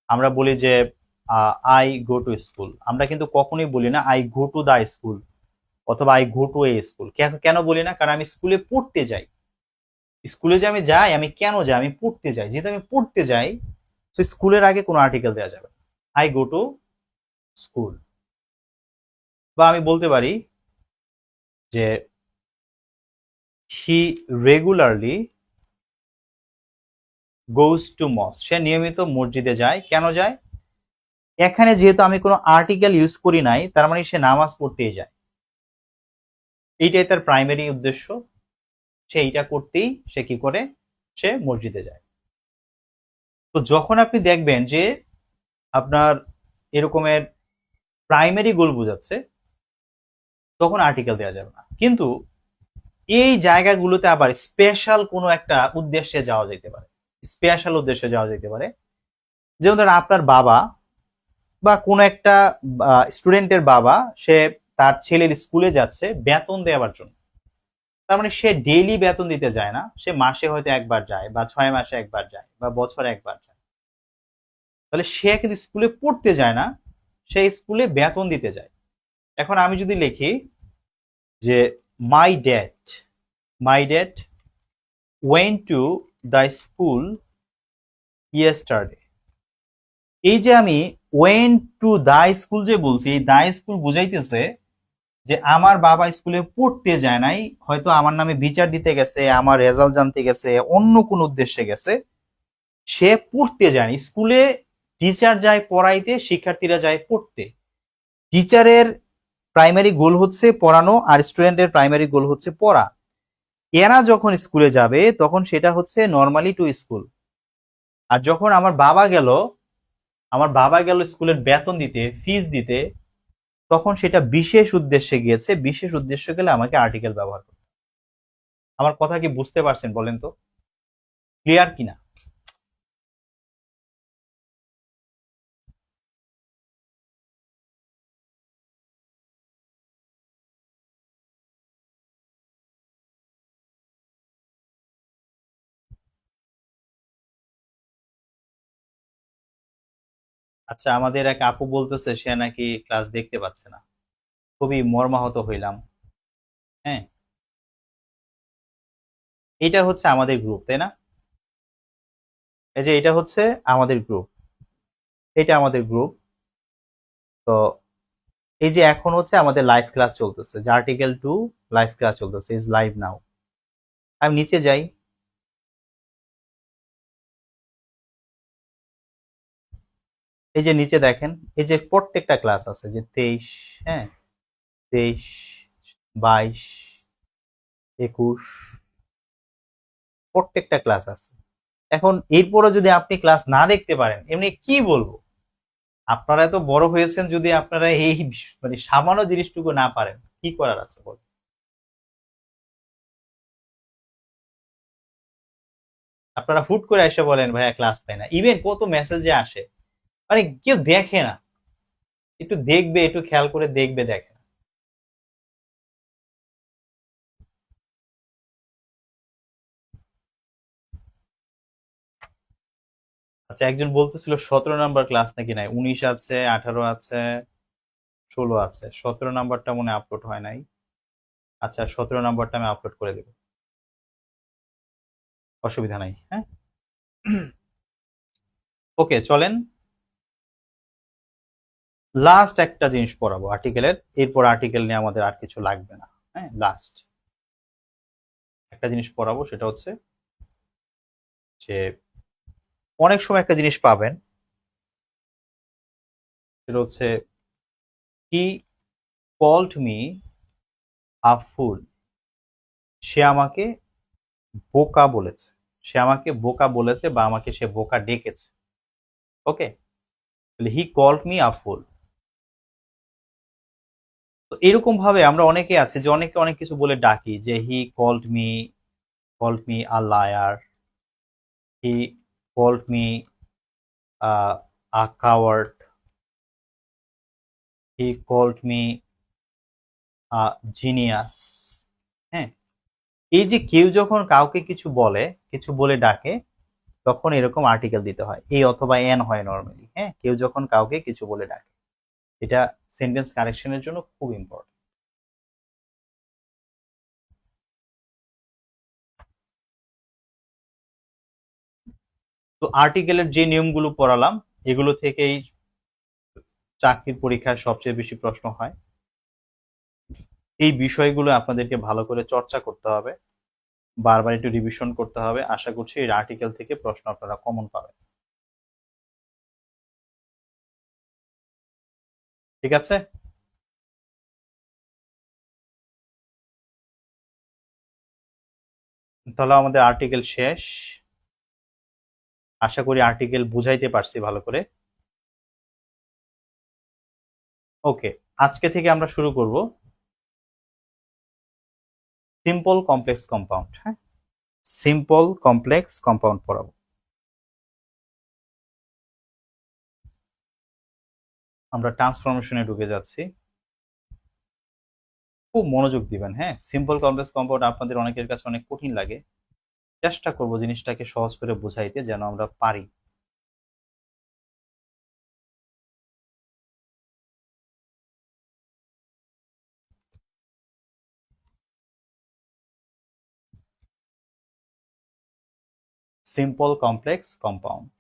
আমরা বলি যে আই গো টু স্কুল, আমরা কিন্তু কখনোই বলি না I go to the school অথবা I go to a school. কেন বলি না? কারণ আমি স্কুলে পড়তে যাই, স্কুলে যে আমি যাই, আমি কেন যাই, আমি পড়তে যাই, যেহেতু আমি পড়তে যাই, তো স্কুলের আগে কোনো আর্টিকেল দেওয়া যাবে, আই গো টু স্কুল। বা আমি বলতে পারি যে হি রেগুলারলি গোজ টু মস, সে নিয়মিত মসজিদে যায়। কেন যায়? এখানে যেহেতু আমি কোনো আর্টিকেল ইউজ করি নাই, তার মানে সে নামাজ পড়তেই যায়, এইটাই তার প্রাইমারি উদ্দেশ্য, সে এইটা করতেই সে কি করে, সে মসজিদে যায়। তো যখন আপনি দেখবেন যে আপনার এরকমের প্রাইমারি গোল বোঝাচ্ছে, তখন আর্টিকেল দেওয়া যাবে না। কিন্তু এই জায়গাগুলোতে আবার স্পেশাল কোনো একটা উদ্দেশ্যে যাওয়া যেতে পারে, স্পেশাল উদ্দেশ্যে যাওয়া যেতে পারে। যেমন ধরেন আপনার বাবা বা কোনো একটা স্টুডেন্টের বাবা সে তার ছেলের স্কুলে যাচ্ছে বেতন দেওয়ার জন্য, তার মানে সে ডেইলি বেতন দিতে যায় না, সে মাসে হয়তো একবার যায় বা 6 মাসে একবার যায় বা বছরে একবার যায়। তাহলে সে কিন্তু স্কুলে পড়তে যায় না, সে স্কুলে বেতন দিতে যায়। এখন আমি যদি লিখি যে my dad went to the school yesterday, এই যে আমি ওয়েন্ট টু দ্য স্কুল যে বলছি, এই দ্য স্কুল বুঝাইতেছে যে আমার বাবা স্কুলে পড়তে যায় নাই, হয়তো আমার নামে বিচার দিতে গেছে, আমার রেজাল্ট জানতে গেছে, অন্য কোন উদ্দেশ্যে গেছে, সে পড়তে যায়নি। স্কুলে টিচার যায় পড়াইতে, শিক্ষার্থীরা যায় পড়তে। টিচারের প্রাইমারি গোল হচ্ছে পড়ানো আর স্টুডেন্টের প্রাইমারি গোল হচ্ছে পড়া। এরা যখন স্কুলে যাবে তখন সেটা হচ্ছে নর্মালি টু স্কুল। আর যখন আমার বাবা গেল স্কুলের বেতন দিতে, ফিস দিতে, তখন সেটা বিশেষ উদ্দেশ্যে গিয়েছে। বিশেষ উদ্দেশ্যে গেলে আমাকে আর্টিকেল ব্যবহার করতে। আমার কথা কি বুঝতে পারছেন বলেন তো? ক্লিয়ার কিনা? আচ্ছা, আমাদের এক আপু বলতেছে সে নাকি ক্লাস দেখতে পাচ্ছে না। খুবই মর্মাহত হইলাম। হ্যাঁ, এটা হচ্ছে আমাদের গ্রুপ, তাই না? এই যে এটা হচ্ছে আমাদের গ্রুপ, এটা আমাদের গ্রুপ। তো এই যে এখন হচ্ছে আমাদের লাইভ ক্লাস চলতেছে, যে আর্টিকেল 2 লাইভ ক্লাস চলতেছে, ইজ লাইভ নাও। আমি নিচে যাই, এই যে নিচে দেখেন, এই যে প্রত্যেকটা ক্লাস আছে, যে 23, হ্যাঁ, 23, 22, 21, প্রত্যেকটা ক্লাস আছে। এখন এরপরে যদি আপনি ক্লাস না দেখতে পারেন, এমনি কি বলবো? আপনারা এত বড় হয়েছেন, যদি আপনারা এই মানে সামান্য জিনিসটুকু না পারেন, কি করার আছে বলেন? আপনারা হুট করে এসে বলেন ভাইয়া ক্লাস পাই না, ইভেন কত মেসেজে আসে, মানে কেউ দেখে না। একটু দেখবে, একটু খেয়াল করে দেখবে, দেখে না। আচ্ছা, একজন বলতেছিল 17 নাম্বার ক্লাস নাকি নাই, 19 আছে, 18 আছে, 16 আছে, 17 নাম্বারটা মনে আপলোড হয় নাই। আচ্ছা, 17 নাম্বারটা আমি আপলোড করে দেবো, অসুবিধা নাই। হ্যাঁ, ওকে, চলেন লাস্ট একটা জিনিস পড়াবো আর্টিকেলের, এরপর আর্টিকেল নিয়ে আমাদের আর কিছু লাগবে না। হ্যাঁ, লাস্ট একটা জিনিস পড়াবো, সেটা হচ্ছে যে অনেক সময় একটা জিনিস পাবেন, সেটা হচ্ছে হি কল্ড মি আ ফুল, সে আমাকে বোকা বলেছে, সে আমাকে বোকা বলেছে বা আমাকে সে বোকা ডেকেছে। ওকে, হি কল্ড মি আ ফুল। তো এরকম ভাবে আমরা অনেকে আছে যে অনেকে অনেক কিছু বলে ডাকি, যে he called me a liar, he called me a coward, he called me a genius. হ্যাঁ, এই যে কেউ যখন কাউকে কিছু বলে, কিছু বলে ডাকে, তখন এরকম আর্টিকেল দিতে হয়, এই অথবা এন হয় নরমালি। হ্যাঁ, কেউ যখন কাউকে কিছু বলে ডাকে, এটা সেন্টেন্স কারেকশনের জন্য খুব ইম্পর্টেন্ট। তো আর্টিকেলের যে নিয়মগুলো পড়ালাম, এগুলো থেকেই চাকরির পরীক্ষায় সবচেয়ে বেশি প্রশ্ন হয়। এই বিষয়গুলো আপনাদেরকে ভালো করে চর্চা করতে হবে, বারবার একটু রিভিশন করতে হবে। আশা করছি এই আর্টিকেল থেকে প্রশ্ন আপনারা কমন পাবেন। ঠিক আছে? তাহলে আমাদের আর্টিকেল শেষ। আশা করি আর্টিকেল বুঝাইতে পারছি ভালো করে। ওকে, আজকে থেকে আমরা শুরু করব সিম্পল কমপ্লেক্স কম্পাউন্ড। হ্যাঁ, সিম্পল কমপ্লেক্স কম্পাউন্ড পড়াবো। আমরা ট্রান্সফরমেশনে ঢুকে যাচ্ছি। খুব মনোযোগ দিবেন, হ্যাঁ। সিম্পল কমপ্লেক্স কম্পাউন্ড আপনাদের অনেকের কাছে অনেক কঠিন লাগে, চেষ্টা করব জিনিসটাকে সহজ করে বোঝাইতে যেন আমরা পারি। Simple complex compound.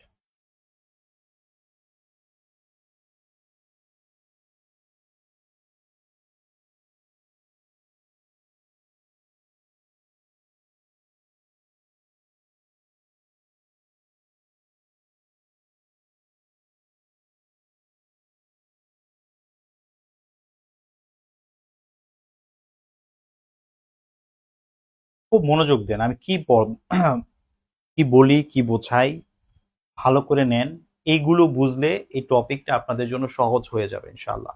খুব মনোযোগ দেন, আমি কি বলি, কি বোঝাই, ভালো করে নেন। এইগুলো বুঝলে এই টপিকটা আপনাদের জন্য সহজ হয়ে যাবে ইনশাআল্লাহ।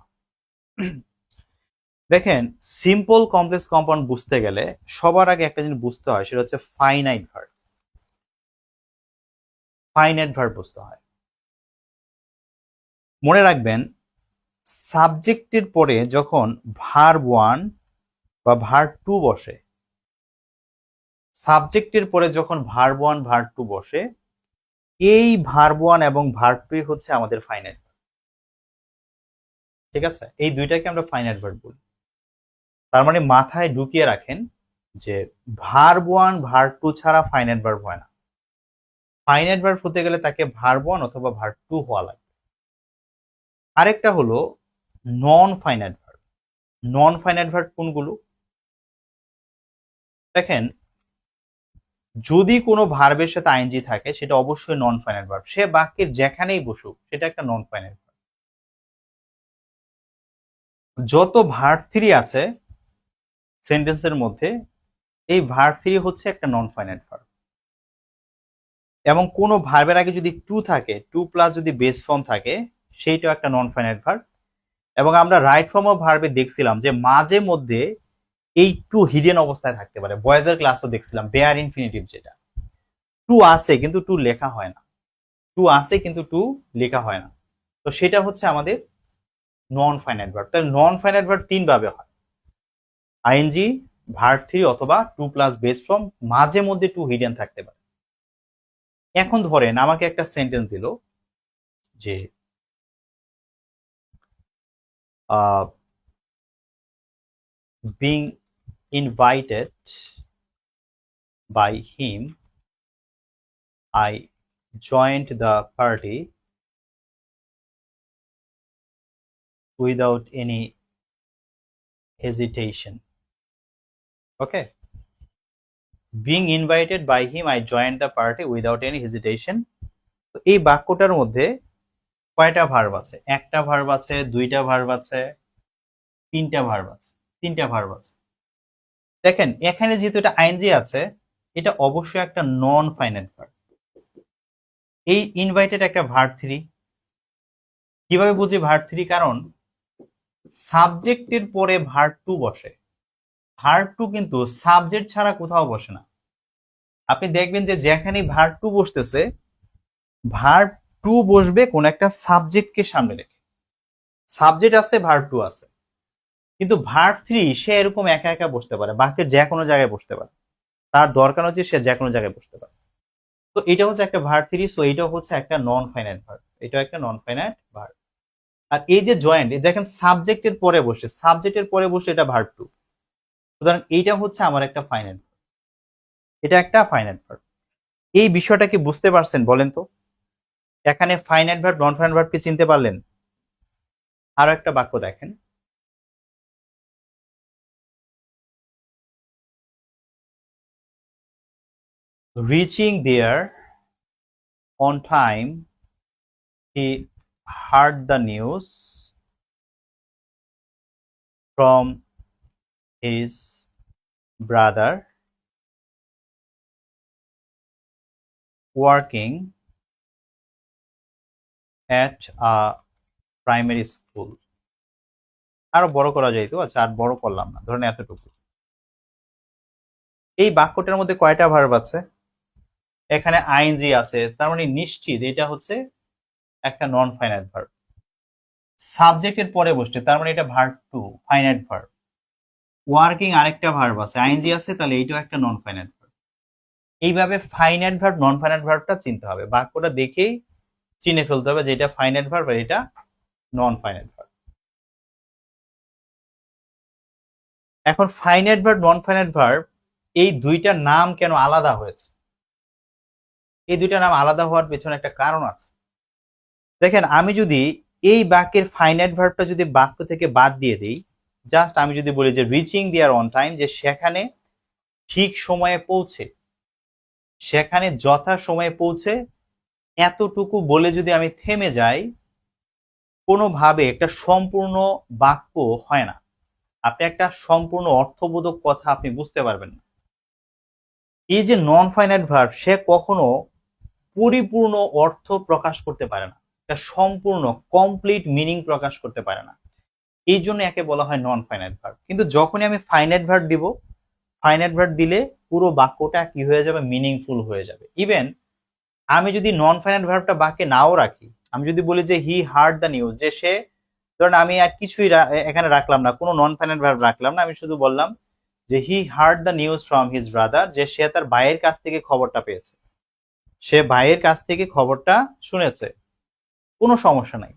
দেখেন, সিম্পল কমপ্লেক্স কম্পাউন্ড বুঝতে গেলে সবার আগে একটা জিনিস বুঝতে হয়, সেটা হচ্ছে ফাইনাইট ভার্ব। ফাইনাইট ভার্ব বুঝতে হয়। মনে রাখবেন, সাবজেক্টের পরে যখন ভার্ব ওয়ান বা ভার্ব টু বসে, সাবজেক্টের পরে যখন ভার্ব ওয়ান ভার্ব টু বসে, এই ভার্ব ওয়ান এবং ভার্ব টু হচ্ছে আমাদের ফাইনাইট। ঠিক আছে, এই দুইটাকে আমরা ফাইনাইট ভার্ব বলি। তার মানে মাথায় ঢুকিয়ে রাখেন যে ভার্ব ওয়ান ভার্ব টু ছাড়া ফাইনাইট ভার্ব হয় না। ফাইনাইট ভার্ব হতে গেলে তাকে ভার্ব ওয়ান অথবা ভার্ব টু হওয়া লাগবে। আরেকটা হলো নন finite verb. Non finite verb কোনগুলো? দেখেন, যদি কোনো ভার্বের সাথে আইএনজি থাকে সেটা অবশ্যই নন ফাইনাইট ভার্ব। সে বাক্যের যেখানেই বসুক সেটা একটা নন ফাইনাইট ভার্ব। যত ভার্ব থ্রি আছে সেন্টেন্সের মধ্যে, এই ভার্ব থ্রি হচ্ছে একটা নন ফাইনাইট ভার্ব। এবং কোনো ভার্বের আগে যদি টু থাকে, টু প্লাস যদি বেস ফর্ম থাকে, সেইটাও একটা নন ফাইনাইট ভার্ব। এবং আমরা রাইট ফর্ম অফ ভার্বে দেখছিলাম যে মাঝে মধ্যে এই টু হিডেন অবস্থায় থাকতে পারে। বয়েজের ক্লাসও দেখছিলাম বেয়ার ইনফিনিটিভ, যেটা টু আছে কিন্তু টু লেখা হয় না, টু আছে কিন্তু টু লেখা হয় না। তো সেটা হচ্ছে আমাদের নন ফাইনাইট ভার্ব। তাহলে নন ফাইনাইট ভার্ব তিন ভাবে হয়: আইএনজি, ভার্ব থ্রি অথবা টু প্লাস বেস ফর্ম, মাঝে মধ্যে টু হিডেন থাকতে পারে। এখন ধরেন আমাকে একটা সেন্টেন্স দিল যে being invited by him, I joined the party without any hesitation. Okay, being invited by him, I joined the party without any hesitation. তো এই বাক্যটার মধ্যে কয়টা ভার্ব আছে? একটা ভার্ব আছে, দুইটা ভার্ব আছে, তিনটা ভার্ব আছে। তিনটা ভার্ব আছে। দেখেন, এখানে যেহেতু এটা আইএনজি আছে, এটা অবশ্যই একটা নন ফাইনাইট ভার্ব। এই ইনভাইটেড একটা ভার্ব থ্রি। কিভাবে বুঝি ভার্ব থ্রি? কারণ সাবজেক্টের পরে ভার্ব টু বসে। ভার্ব টু কিন্তু সাবজেক্ট ছাড়া কোথাও বসে না। আপনি দেখবেন যে যেখানেই ভার্ব টু বসতেছে, ভার্ব টু বসবে কোন একটা সাবজেক্টকে সামনে রেখে। সাবজেক্ট আছে, ভার্ব টু আছে, কিন্তু ভার্ব থ্রি সে এরকম একা একা বসতে পারে, বাক্যের যে কোনো জায়গায় বসতে পারে। তার দরকার হচ্ছে সে যে কোনো জায়গায় বসতে পারে। তো এটা হচ্ছে একটা ভার্ব থ্রি। সো এটা হচ্ছে একটা নন ফাইনাইট ভার্ব। এটা একটা নন ফাইনাইট ভার্ব। আর এই যে জয়েন্ট, দেখেন সাবজেক্টের পরে বসে, সাবজেক্টের পরে বসে, এটা ভার্ব টু। সুতরাং এইটা হচ্ছে আমার একটা ফাইনাইট ভার্ব। এটা একটা ফাইনাইট ভার্ব। এই বিষয়টা কি বুঝতে পারছেন বলেন তো? এখানে finite verb, non finite verb কি চিনতে পারলেন? আরো একটা বাক্য দেখেন, reaching there on time he heard the news from his brother working at a primary school. আরো বড় করা যাইতো, আচ্ছা আর বড় করলাম না, ধরেন এতটুকু। এই বাক্যটার মধ্যে কয়টা ভার্ব আছে? এখানে আইএনজি আছে, তার মানে নিশ্চিত এটা হচ্ছে একটা নন ফাইনাইট ভার্ব। সাবজেক্টের পরে বসছে, তার মানে এটা verb two, finite verb. Working আরেকটা ভার্ব আছে, আইএনজি আছে, তাহলে এইটাও একটা নন ফাইনাইট ভার্ব। এইভাবে ফাইনাইট ভার্ব নন ফাইনাইট ভার্বটা চিনতে হবে, বাক্যটা দেখেই চিনে ফেলতে হবে যে এটা ফাইনাইট ভার্ব আর এটা নন ফাইনাইট ভার্ব। এখন finite verb non finite verb এই দুইটার নাম কেন আলাদা হয়েছে? এই দুইটা নাম আলাদা হওয়ার পেছনে একটা কারণ আছে। দেখেন, আমি যদি এই বাক্যের ফাইনাইট ভার্বটা যদি বাক্য থেকে বাদ দিয়ে দিই, জাস্ট আমি যদি বলি যে রিচিং দেয়ার অন টাইম, যে সেখানে ঠিক সময়ে পৌঁছে, সেখানে যথা সময়ে পৌঁছে, এতটুকু বলে যদি আমি থেমে যাই, কোনোভাবে একটা সম্পূর্ণ বাক্য হয় না। আপনি একটা সম্পূর্ণ অর্থবোধক কথা আপনি বুঝতে পারবেন না। এই যে নন ফাইনাইট ভার্ব, সে কখনো পরিপূর্ণ অর্থ প্রকাশ করতে পারে না, এটা সম্পূর্ণ কমপ্লিট মিনিং প্রকাশ করতে পারে না। এই জন্য একে বলা হয় নন ফাইনাইট ভার্ব। কিন্তু যখনই আমি ফাইনাইট ভার্ব দিব, ফাইনাইট ভার্ব দিলে পুরো বাক্যটা কি হয়ে যাবে, মিনিংফুল হয়ে যাবে। ইভেন আমি যদি নন ফাইনাইট ভার্বটা বাক্যে নাও রাখি, আমি যদি বলি যে হি হার্ড দ্য নিউজ, যে সে, ধরেন আমি আর কিছুই এখানে রাখলাম না, কোনো নন ফাইনাইট ভার্ব রাখলাম না, আমি শুধু বললাম যে he heard the news from his brother, যে সে তার ভাইয়ের কাছ থেকে খবরটা পেয়েছে, সে ভাইয়ের কাছ থেকে খবরটা শুনেছে, কোনো সমস্যা নাই।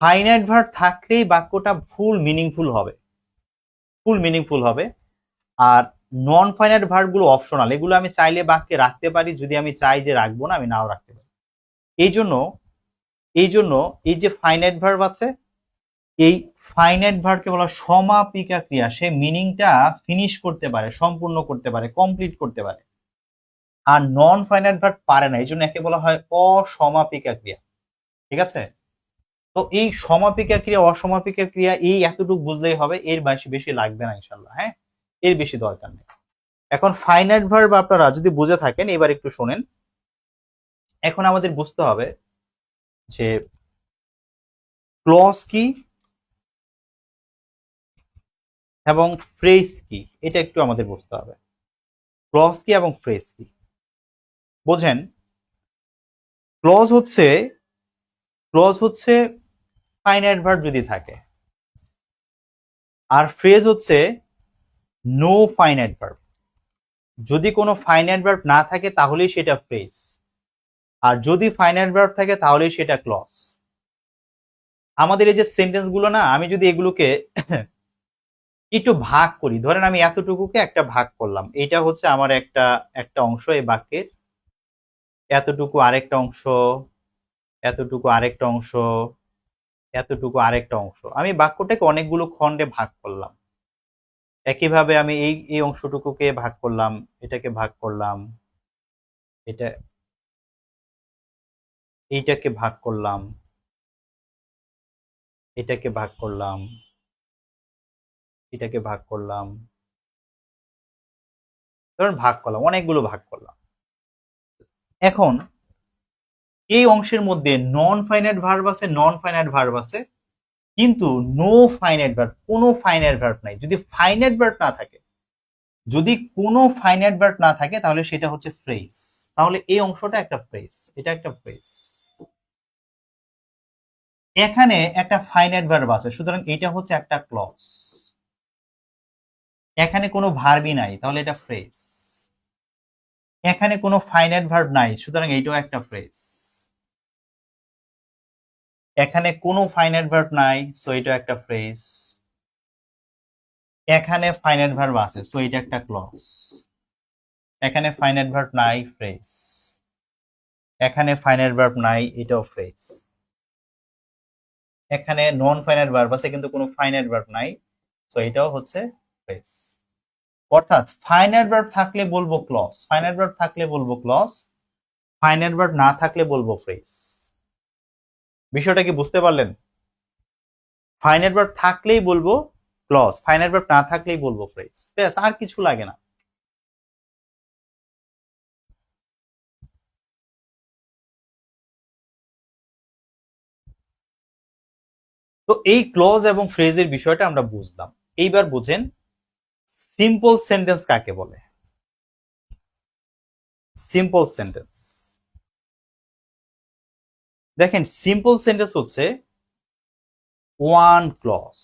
ফাইনাইট ভার্ব থাকলেই বাক্যটা ফুল মিনিংফুল হবে, ফুল মিনিংফুল হবে। আর নন ফাইনাইট ভার্ব গুলো অপশনাল, এগুলো আমি চাইলে বাক্যে রাখতে পারি, যদি আমি চাই যে রাখবো না, আমি নাও রাখতে পারি। এই জন্য এই যে ফাইনাইট ভার্ব আছে, এই ফাইনাইট ভার্বকে বলা সমাপিকা ক্রিয়া, সে মিনিংটা ফিনিশ করতে পারে, সম্পূর্ণ করতে পারে, কমপ্লিট করতে পারে। আর নন ফাইনাইট ভার্ব পারে না, এই জন্য একে বলা হয় অসমাপিকা ক্রিয়া। ঠিক আছে? তো এই সমাপিকা ক্রিয়া অসমাপিকা ক্রিয়া এই এতটুকু বুঝলেই হবে, এর বেশি বেশি লাগবে না ইনশাল্লাহ। হ্যাঁ, এর বেশি দরকার নেই। এখন ফাইনাইট ভার্ব আপনারা যদি বুঝে থাকেন, এবার একটু শোনেন। এখন আমাদের বুঝতে হবে যে ক্লজ কি এবং ফ্রেজ কি, এটা একটু আমাদের বুঝতে হবে। ক্লজ কি এবং ফ্রেজ কি বোঝেন। ক্লজ হচ্ছে ফাইনাইট ভার্ব যদি থাকে, আর ফ্রেজ হচ্ছে নো ফাইনাইট ভার্ব। যদি কোনো ফাইনাইট ভার্ব না থাকে তাহলেই সেটা ফ্রেজ, আর যদি ফাইনাইট ভার্ব থাকে তাহলেই সেটা ক্লজ। আমাদের এই যে সেন্টেন্স গুলো না, আমি যদি এগুলোকে একটু ভাগ করি, ধরেন আমি এতটুকুকে একটা ভাগ করলাম, এটা হচ্ছে আমার একটা একটা অংশ এই বাক্যের, এতটুকু আরেকটা অংশ, এতটুকু আরেকটা অংশ, এতটুকু আরেকটা অংশ, আমি বাক্যটাকে অনেকগুলো খণ্ডে ভাগ করলাম। একইভাবে আমি এই এই অংশটুকুকে ভাগ করলাম, এটাকে ভাগ করলাম, এটা এইটাকে ভাগ করলাম, এটাকে ভাগ করলাম, এটাকে ভাগ করলাম, ধরুন ভাগ করলাম, অনেকগুলো ভাগ করলাম। এখন এই অংশের মধ্যে নন ফাইনাইট ভার্ব আছে, নন ফাইনাইট ভার্ব আছে, কিন্তু নো ফাইনাইট ভার্ব, কোনো ফাইনাইট ভার্ব নাই। যদি ফাইনাইট ভার্ব না থাকে, যদি কোনো ফাইনাইট ভার্ব না থাকে, তাহলে সেটা হচ্ছে ফ্রেজ। তাহলে এই অংশটা একটা ফ্রেজ, এটা একটা ফ্রেজ। এখানে একটা ফাইনাইট ভার্ব আছে, সুতরাং এটা হচ্ছে একটা ক্লজ। এখানে কোনো ভার্বই নাই, তাহলে এটা ফ্রেজ। এখানে কোনো ফাইনাইট ভার্ব নাই, সুতরাং এইটাও একটা ফ্রেজ। এখানে কোনো ফাইনাইট ভার্ব নাই, সো এটা একটা ফ্রেজ। এখানে ফাইনাইট ভার্ব আছে, সো এটা একটা ক্লজ। এখানে ফাইনাইট ভার্ব নাই, ফ্রেজ। এখানে ফাইনাইট ভার্ব নাই, এটাও ফ্রেজ। এখানে নন ফাইনাইট ভার্ব আছে কিন্তু কোনো ফাইনাইট ভার্ব নাই, সো এটাও হচ্ছে ফ্রেজ। অর্থাৎ ফাইনাইট ভার্ব থাকলে বলবো ক্লজ, ফাইনাইট ভার্ব থাকলে বলবো ক্লজ, ফাইনাইট ভার্ব না থাকলে বলবো ফ্রেজ। বিষয়টা কি বুঝতে পারলেন? ফাইনাইট ভার্ব থাকলেই বলবো ক্লজ, ফাইনাইট ভার্ব না থাকলেই বলবো ফ্রেজ, ব্যাস, আর কিছু লাগে না। তো এই ক্লজ এবং ফ্রেজের বিষয়টা আমরা বুঝলাম। এইবার বুঝেন সিম্পল সেন্টেন্স কাকে বলে। সিম্পল সেন্টেন্স, দেখেন সিম্পল সেন্টেন্স হচ্ছে ওয়ান ক্লজ,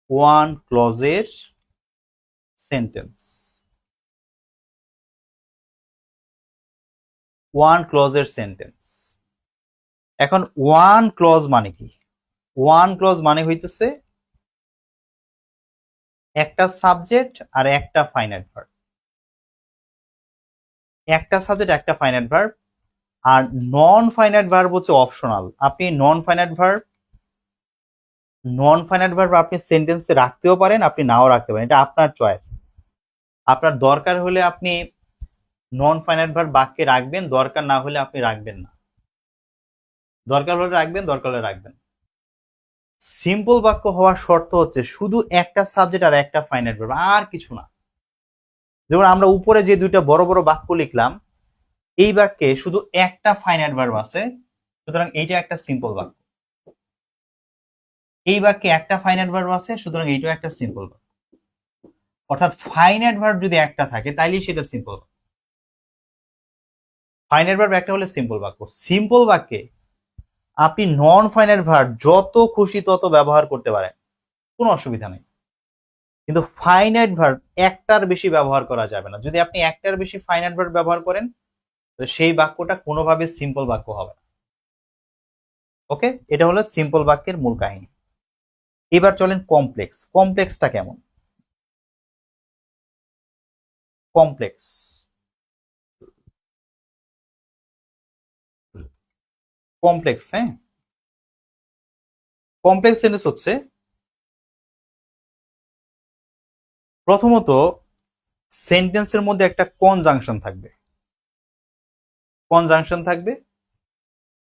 ওয়ান ক্লজের সেন্টেন্স, ওয়ান ক্লজের সেন্টেন্স। এখন ওয়ান ক্লজ মানে কি? ওয়ান ক্লজ মানে হইতেছে একটা সাবজেক্ট আর একটা ফাইনাইট ভার্ব, একটা সাবজেক্ট একটা ফাইনাইট ভার্ব। আর নন ফাইনাইট ভার্ব হচ্ছে অপশনাল। আপনি নন finite verb, non finite verb আপনি সেন্টেন্সে রাখতেও পারেন, আপনি নাও রাখতে পারেন, এটা আপনার চয়েস। আপনার দরকার হলে আপনি নন ফাইনাইট ভার্ব বাক্যে রাখবেন, দরকার না হলে আপনি রাখবেন না। দরকার হলে রাখবেন, দরকার হলে রাখবেন। সিম্পল বাক্য হওয়ার শর্ত হচ্ছে শুধু একটা সাবজেক্ট আর একটা ফাইনাইট ভার্ব, আর কিছু না। যেমন আমরা উপরে যে দুইটা বড় বড় বাক্য লিখলাম, এই বাক্যে শুধু একটা ফাইনাইট ভার্ব আছে, সুতরাং এইটা একটা সিম্পল বাক্য। এই বাক্যে একটা ফাইনাইট ভার্ব আছে, সুতরাং এইটাও একটা সিম্পল বাক্য। অর্থাৎ ফাইনাইট ভার্ব যদি একটা থাকে তাইলেই সেটা সিম্পল বাক্য। ফাইনাইট ভার্ব একটা হলে সিম্পল বাক্য। সিম্পল বাক্যে আপনি নন ফাইনাইট ভার্ব যত খুশি তত ব্যবহার করতে পারেন, কোনো অসুবিধা নেই। কিন্তু ফাইনাইট ভার্ব একটার বেশি ব্যবহার করা যাবে না। যদি আপনি একটার বেশি ফাইনাইট ভার্ব ব্যবহার করেন, সেই বাক্যটা কোনোভাবে সিম্পল বাক্য হবে না। ওকে, এটা হলো সিম্পল বাক্যের মূল কাহিনী। এবার চলেন কমপ্লেক্স। কমপ্লেক্সটা কেমন? কমপ্লেক্স, কমপ্লেক্স, হ্যাঁ, কমপ্লেক্স সেন্টেন্স হচ্ছে প্রথমত সেন্টেন্সের মধ্যে একটা কনজাংশন থাকবে, কনজাংশন থাকবে,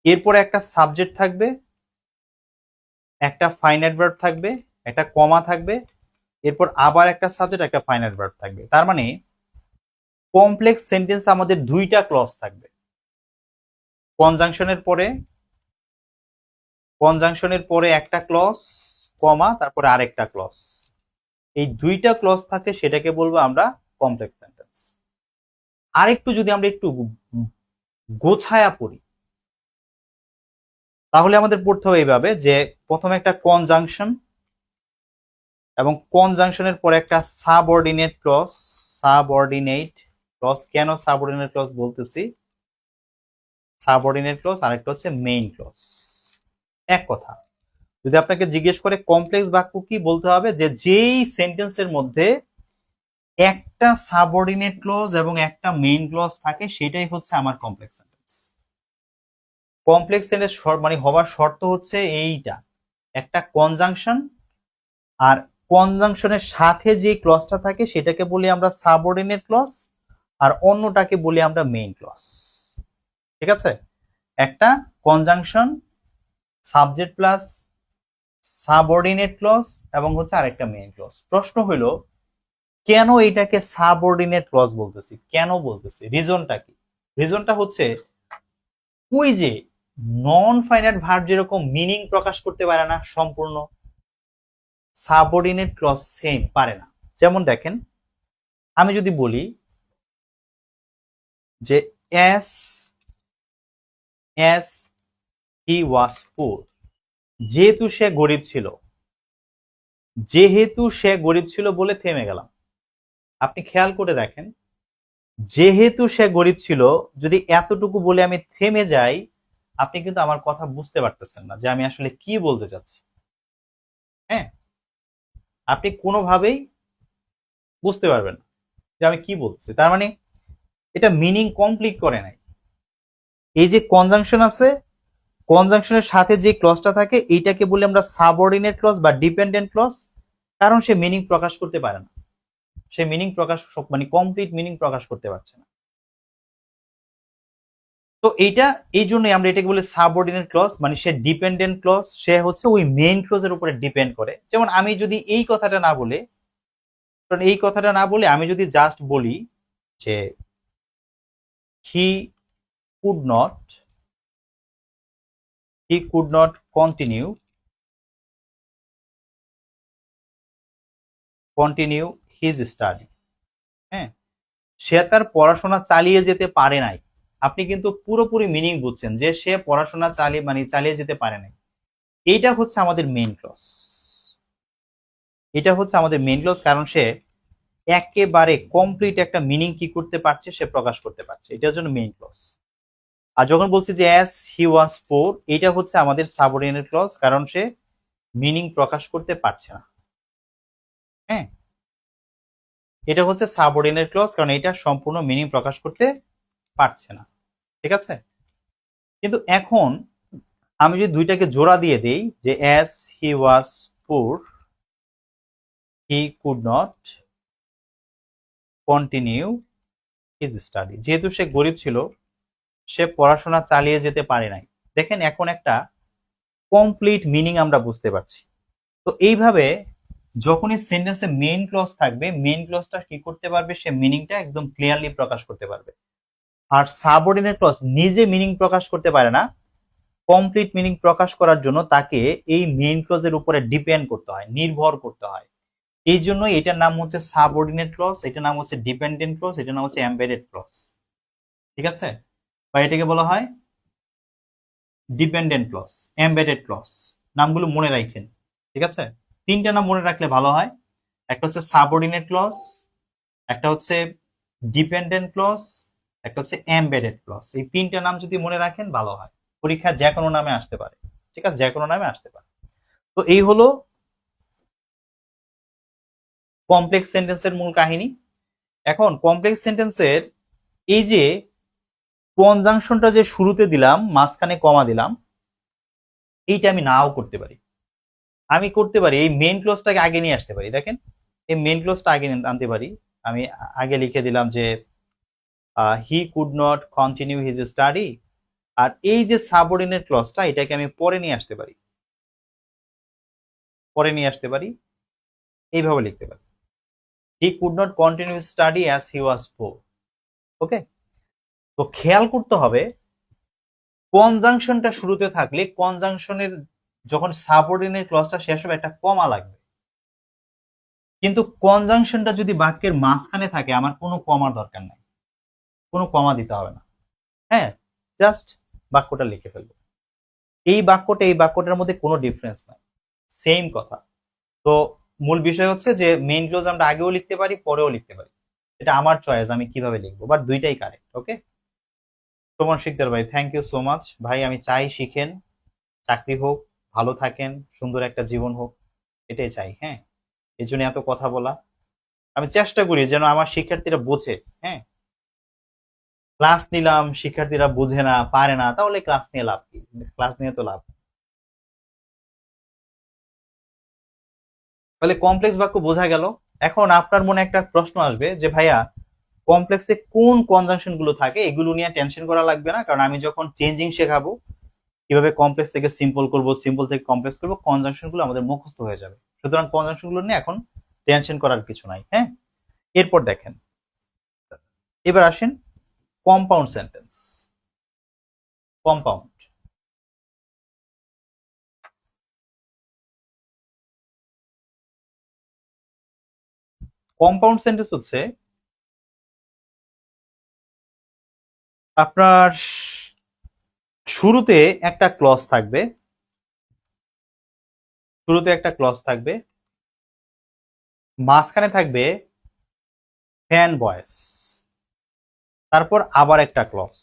এরপরে একটা সাবজেক্ট থাকবে, একটা ফাইনাইট ভার্ব থাকবে, একটা কমা থাকবে, এরপর আবার একটা সাবজেক্ট, একটা ফাইনাইট ভার্ব থাকবে। তার মানে কমপ্লেক্স সেন্টেন্স আমাদের দুইটা ক্লজ থাকবে, কনজাংশনের পরে, কনজাংশনের পরে একটা ক্লজ, কমা, তারপরে আরেকটা ক্লজ। এই দুইটা ক্লজ থাকে, সেটাকে বলবো আমরা কমপ্লেক্স সেন্টেন্স। আরেকটু যদি আমরা একটু গোছায়া পড়ি, তাহলে আমাদের পড়তে হবে এইভাবে যে প্রথমে একটা কনজাংশন, এবং কনজাংশনের পরে একটা সাবঅর্ডিনেট ক্লজ। সাবঅর্ডিনেট ক্লজ, কেন সাবঅর্ডিনেট ক্লজ বলতেছি? সাবঅর্ডিনেট ক্লজ আরেকটা হচ্ছে মেইন ক্লজ। এক কথা, যদি আপনাকে জিজ্ঞেস করে কমপ্লেক্স বাক্য কি, বলতে হবে যে যেই সেন্টেন্সের মধ্যে একটা সাবঅর্ডিনেট ক্লজ এবং একটা মেইন ক্লজ থাকে, সেটাই হচ্ছে আমার কমপ্লেক্স সেন্টেন্স। কমপ্লেক্স সেন্টেন্স মানে হওয়ার শর্ত হচ্ছে এইটা, একটা কনজাংশন, আর কনজাংশনের সাথে যে ক্লজটা থাকে সেটাকে বলি আমরা সাবঅর্ডিনেট ক্লজ, আর অন্যটাকে বলি আমরা মেইন ক্লজ। ঠিক আছে? একটা conjunction, subject plus subordinate clause, এবং হচ্ছে আরেকটা মেইন ক্লজ। প্রশ্ন হইল কেন এটাকে সাবঅর্ডিনেট ক্লজ বলতেছি, কেন বলতেছি, রিজনটা কি? রিজনটা হচ্ছে ওই যে নন ফাইনাইট ভার্ব যেরকম মিনিং প্রকাশ করতে পারে না সম্পূর্ণ, সাবঅর্ডিনেট ক্লজ সেম পারে না। যেমন দেখেন, আমি যদি বলি যে এস এস হি ওয়াজ পুর, যেহেতু সে গরিব ছিল, যেহেতু সে গরিব ছিল বলে থেমে গেলাম। আপনি খেয়াল করে দেখেন, যেহেতু সে গরিব ছিল, যদি এতটুকু বলে আমি থেমে যাই, আপনি কিন্তু আমার কথা বুঝতে পারতেছেন না যে আমি আসলে কি বলতে চাচ্ছি। হ্যাঁ, আপনি কোনোভাবেই বুঝতে পারবেন না যে আমি কি বলছি। তার মানে এটা মিনিং কমপ্লিট করে নাই। এই যে কনজাংশন আছে, কনজাংশনের সাথে যে ক্লজটা থাকে, এইটাকে বলি আমরা সাবঅর্ডিনেট ক্লজ বা ডিপেন্ডেন্ট ক্লজ, কারণ সে মিনিং প্রকাশ করতে পারে না, সে মিনিং প্রকাশ মানে কমপ্লিট মিনিং প্রকাশ করতে পারছে না। তো এইটা এই জন্যই আমরা এটাকে বলি সাবঅর্ডিনেট ক্লজ, মানে সে ডিপেন্ডেন্ট ক্লজ, সে হচ্ছে ওই মেইন ক্লজের উপরে ডিপেন্ড করে। যেমন আমি যদি এই কথাটা না বলে, কারণ এই কথাটা না বলে আমি যদি জাস্ট বলি যে he could not, he could not continue continue his study. হ্যাঁ, সে তার পড়াশোনা চালিয়ে যেতে পারে নাই, আপনি কিন্তু পুরোপুরি মিনিং বুঝছেন যে সে পড়াশোনা চালিয়ে যেতে পারে না। এইটা হচ্ছে আমাদের মেইন ক্লজ। এটা হচ্ছে আমাদের মেইন ক্লজ, কারণ সে একেবারে কমপ্লিট একটা মিনিং কি করতে পারছে, সে প্রকাশ করতে পারছে, এটার জন্য মেইন ক্লজ। আর যখন বলছি যে অ্যাজ হি ওয়াজ পোর, এটা হচ্ছে আমাদের সাবঅর্ডিনেট ক্লজ, কারণ সে মিনিং প্রকাশ করতে পারছে না। হ্যাঁ, এটা হচ্ছে সাবঅর্ডিনেট ক্লজ, কারণ এটা সম্পূর্ণ মিনিং প্রকাশ করতে পারছে না। ঠিক আছে, কিন্তু এখন আমি যদি দুইটাকে জোড়া দিয়ে দেই যে অ্যাজ হি ওয়াজ পুর হি could not continue his study, যেহেতু সে গরিব ছিল সে পড়াশোনা চালিয়ে যেতে পারে নাই। দেখেন এখন একটা কমপ্লিট মিনিং আমরা বুঝতে পারছি। তো এইভাবে যখনই সেন্টেন্সে মেইন ক্লজ থাকবে, মেইন ক্লজটা কি করতে পারবে, সে মিনিংটা একদম ক্লিয়ারলি প্রকাশ করতে পারবে। আর সাবঅর্ডিনেট ক্লজ নিজে মিনিং প্রকাশ করতে পারে না, কমপ্লিট মিনিং প্রকাশ করার জন্য তাকে এই মেইন ক্লজের উপরে ডিপেন্ড করতে হয়, নির্ভর করতে হয়। এই জন্য এটার নাম হচ্ছে সাবঅর্ডিনেট ক্লজ, এটার নাম হচ্ছে ডিপেন্ডেন্ট ক্লজ, এটার নাম হচ্ছে এমবেডেড ক্লজ। ঠিক আছে, বা এটাকে বলা হয় ডিপেন্ডেন্ট ক্লজ, এমবেডেড ক্লজ। নামগুলো মনে রাখেন। ঠিক আছে, তিনটা নাম মনে রাখলে ভালো হয়। একটা হচ্ছে সাবঅর্ডিনেট ক্লজ, একটা হচ্ছে ডিপেন্ডেন্ট ক্লজ, একটা হচ্ছে এমবেডেড ক্লজ। এই তিনটা নাম যদি মনে রাখেন ভালো হয়, পরীক্ষা যে কোনো নামে আসতে পারে। ঠিক আছে, যে কোনো নামে আসতে পারে। তো এই হলো কমপ্লেক্স সেন্টেন্সের মূল কাহিনী। এখন কমপ্লেক্স সেন্টেন্সের এই যে কনজাংশনটা যে শুরুতে দিলাম, মাঝখানে কমা দিলাম, এইটা আমি নাও করতে পারি। আমি করতে পারি এই মেইন ক্লোজটাকে আগে নিয়ে আসতে পারি। দেখেন, এই মেইন ক্লোজটা আগে আনতে পারি। আমি আগে লিখে দিলাম যে he could not continue his study, আর এই যে সাবঅর্ডিনেট ক্লজটা এটাকে আমি পরে নিয়ে আসতে পারি, পরে নিয়ে আসতে পারি, এইভাবে লিখতে পারি, he could not continue his study as he was poor. Okay, তো খেয়াল করতে হবে কনজাংশনটা শুরুতে থাকলে কনজাংশনের যখন সাবঅর্ডিনেট ক্লজটা শেষ হবে একটা কমা লাগবে, কিন্তু কনজাংশনটা যদি বাক্যের মাঝখানে থাকে আমার কোনো কমার দরকার নাই, কোনো কমা দিতে হবে না। হ্যাঁ, জাস্ট বাক্যটা লিখে ফেলবো। এই বাক্যটা এই বাক্যটার মধ্যে কোনো ডিফারেন্স নাই, সেম কথা। তো মূল বিষয় হচ্ছে যে মেইন ক্লোজ আমরা আগেও লিখতে পারি, পরেও লিখতে পারি, এটা আমার চয়েস আমি কিভাবে লিখবো, বাট দুইটাই কারেক্ট। ওকে, সুমন শিকদার ভাই, থ্যাংক ইউ সো মাচ ভাই। আমি চাই শিখেন, চাকরি হোক, ভালো থাকেন, সুন্দর একটা জীবন হোক, এটাই চাই। হ্যাঁ, এই জন্য এত কথা বলা। আমি চেষ্টা করি যেন আমার শিক্ষার্থীরা বোঝে। হ্যাঁ, ক্লাস নিলাম, শিক্ষার্থীরা বুঝে না, পারে না, তাহলে ক্লাস নিয়ে লাভ কি? ক্লাস নিয়ে তো লাভ। তাহলে কমপ্লেক্স বাক্য বোঝা গেল। এখন আপনার মনে একটা প্রশ্ন আসবে যে ভাইয়া কমপ্লেক্সে কোন কনজাংশন গুলো থাকে, এগুলো নিয়ে টেনশন করা লাগবে না, কারণ আমি যখন চেঞ্জিং শেখাবো কিভাবে কমপ্লেক্স থেকে সিম্পল করব, সিম্পল থেকে কমপ্লেক্স করব, কনজাংশন গুলো আমাদের মুখস্থ হয়ে যাবে। সুতরাং কনজাংশন গুলো নিয়ে এখন টেনশন করার কিছু নাই। হ্যাঁ, এরপর দেখেন, এবার আসেন compound sentence. Compound, compound sentence হচ্ছে আপনার শুরুতে একটা ক্লজ থাকবে, শুরুতে একটা ক্লজ থাকবে, মাঝখানে থাকবে ফ্যান ভয়েস, তারপর আবার একটা ক্লজ,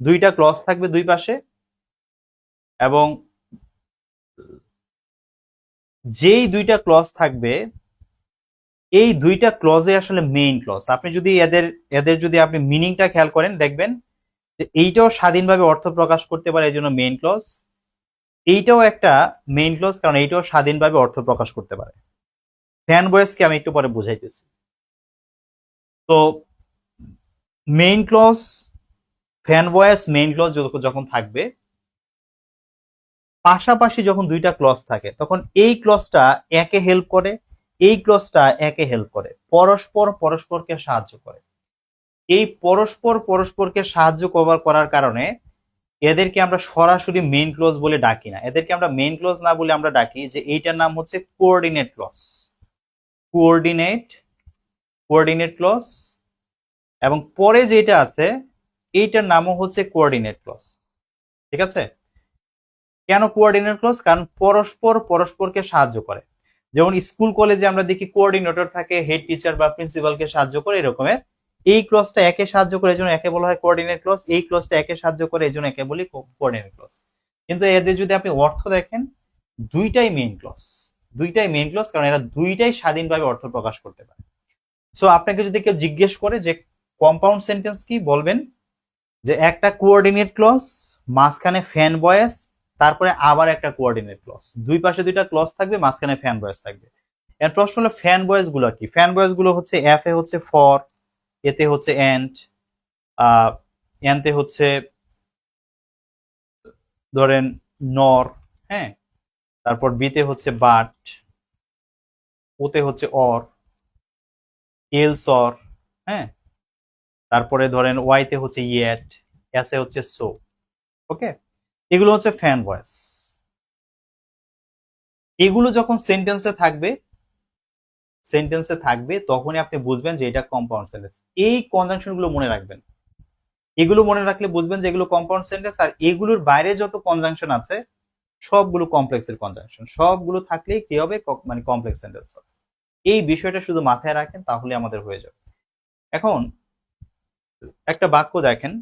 দুইটা ক্লজ থাকবে দুই পাশে, এবং যেই দুইটা ক্লজ থাকবে এই দুইটা ক্লজে আসলে মেইন ক্লজ। আপনি যদি এদের এদের যদি আপনি মিনিংটা খেয়াল করেন দেখবেন যে এইটাও স্বাধীনভাবে অর্থ প্রকাশ করতে পারে, এই জন্য মেইন ক্লজ। এইটাও একটা মেইন ক্লজ, কারণ এইটাও স্বাধীনভাবে অর্থ প্রকাশ করতে পারে। ফ্যান ভয়েসকে আমি একটু পরে বুঝাইতেছি। তো মেইন ক্লজ, ফ্যান ভয়েস, মেইন ক্লজ যখন থাকবে, পাশাপাশি যখন দুইটা ক্লজ থাকে তখন এই ক্লজটা একে হেল্প করে, এই ক্লজটা একে হেল্প করে, পরস্পর পরস্পরকে সাহায্য করে। এই পরস্পর পরস্পরকে সাহায্য করার কারণে এদেরকে আমরা সরাসরি মেইন ক্লজ বলে ডাকি না, এদেরকে আমরা মেইন ক্লজ না বলে আমরা ডাকি যে এইটার নাম হচ্ছে coordinate clause. Coordinate, coordinate clause, এবং পরে যেটা আছে এইটার নামও হচ্ছে কোঅর্ডিনেট ক্লজ। ঠিক আছে? কেন কোঅর্ডিনেট ক্লজ? কারণ পরস্পর পরস্পরকে সাহায্য করে। যেমন স্কুল কলেজে আমরা দেখি কোঅর্ডিনেটর থাকে, হেড টিচার বা প্রিন্সিপালকে সাহায্য করে, এরকমের এই ক্লজটা একে সাহায্য করে, এজন্য একে বলা হয় কোঅর্ডিনেট ক্লজ। এই ক্লজটা একে সাহায্য করে, এজন্য একে বলি কোঅর্ডিনেট ক্লজ। কিন্তু এদের যদি আপনি অর্থ দেখেন, দুইটাই মেইন ক্লজ, দুইটাই মেইন ক্লজ, কারণ এরা দুইটাই স্বাধীনভাবে অর্থ প্রকাশ করতে পারে। সো আপনাকে যদি কেউ জিজ্ঞেস করে যে কম্পাউন্ড সেন্টেন্স কি, বলবেন যে একটা কোঅর্ডিনেট ক্লজ, মাঝখানে ফ্যান ভয়েস, তারপরে আবার একটা কোঅর্ডিনেট ক্লজ, দুই পাশে দুইটা ক্লজ থাকবে, মাঝখানে ফ্যান ভয়েস থাকবে। এর প্রশ্ন হলো ফ্যান ভয়েস গুলো কি? ফ্যান ভয়েস গুলো হচ্ছে এফ এ হচ্ছে ফর, এতে হচ্ছে এন্ড, এনতে হচ্ছে ধরেন নর, হ্যাঁ, তারপর বিতে হচ্ছে বাট, ওতে হচ্ছে অর, এলস অর, হ্যাঁ, তারপরে ধরেন ওয়াইতে হচ্ছে ইয়েট, এস এ হচ্ছে সো। ওকে, এগুলো হচ্ছে ফ্যান ভয়েস। এগুলো যখন সেন্টেন্সে থাকবে তখনই আপনি বুঝবেন যে এটা কম্পাউন্ড সেন্টেন্স। এই কনজাংশন গুলো মনে রাখবেন, এগুলো মনে রাখলে বুঝবেন যে এগুলো কম্পাউন্ড সেন্টেন্স। আর এগুলোর বাইরে যত কনজাংশন আছে সবগুলো কমপ্লেক্সের কনজাংশন, সবগুলো থাকলেই কি হবে, মানে কমপ্লেক্স সেন্টেন্স হবে। এই বিষয়টা শুধু মাথায় রাখেন, তাহলে আমাদের হয়ে যাবে। এখন একটা বাক্য দেখেন,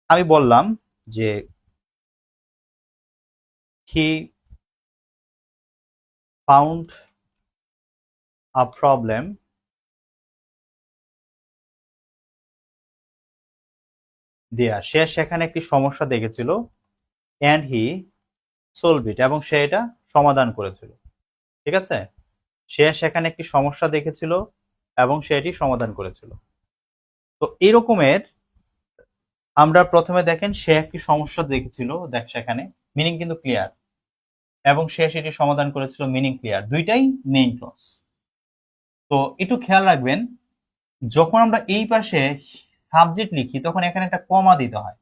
আমি বললাম যে হি ফাউন্ড আ প্রবলেম দেয়ার, সে সেখানে একটি সমস্যা দেখেছিল, অ্যান্ড হি সলভ ইট, এবং সে এটা সমাধান করেছিল। ঠিক আছে? সে সেখানে একটি সমস্যা দেখেছিল এবং সে এটি সমাধান করেছিল। তো এরকমের আমরা প্রথমে দেখেন সে একটি সমস্যা দেখেছিল, দেখ সেখানে মিনিং কিন্তু ক্লিয়ার, এবং সে সেটি সমাধান করেছিল, মিনিং ক্লিয়ার, দুইটাই মেইন ক্লজ। তো একটু খেয়াল রাখবেন, যখন আমরা এই পাশে সাবজেক্ট লিখি তখন এখানে একটা কমা দিতে হয়।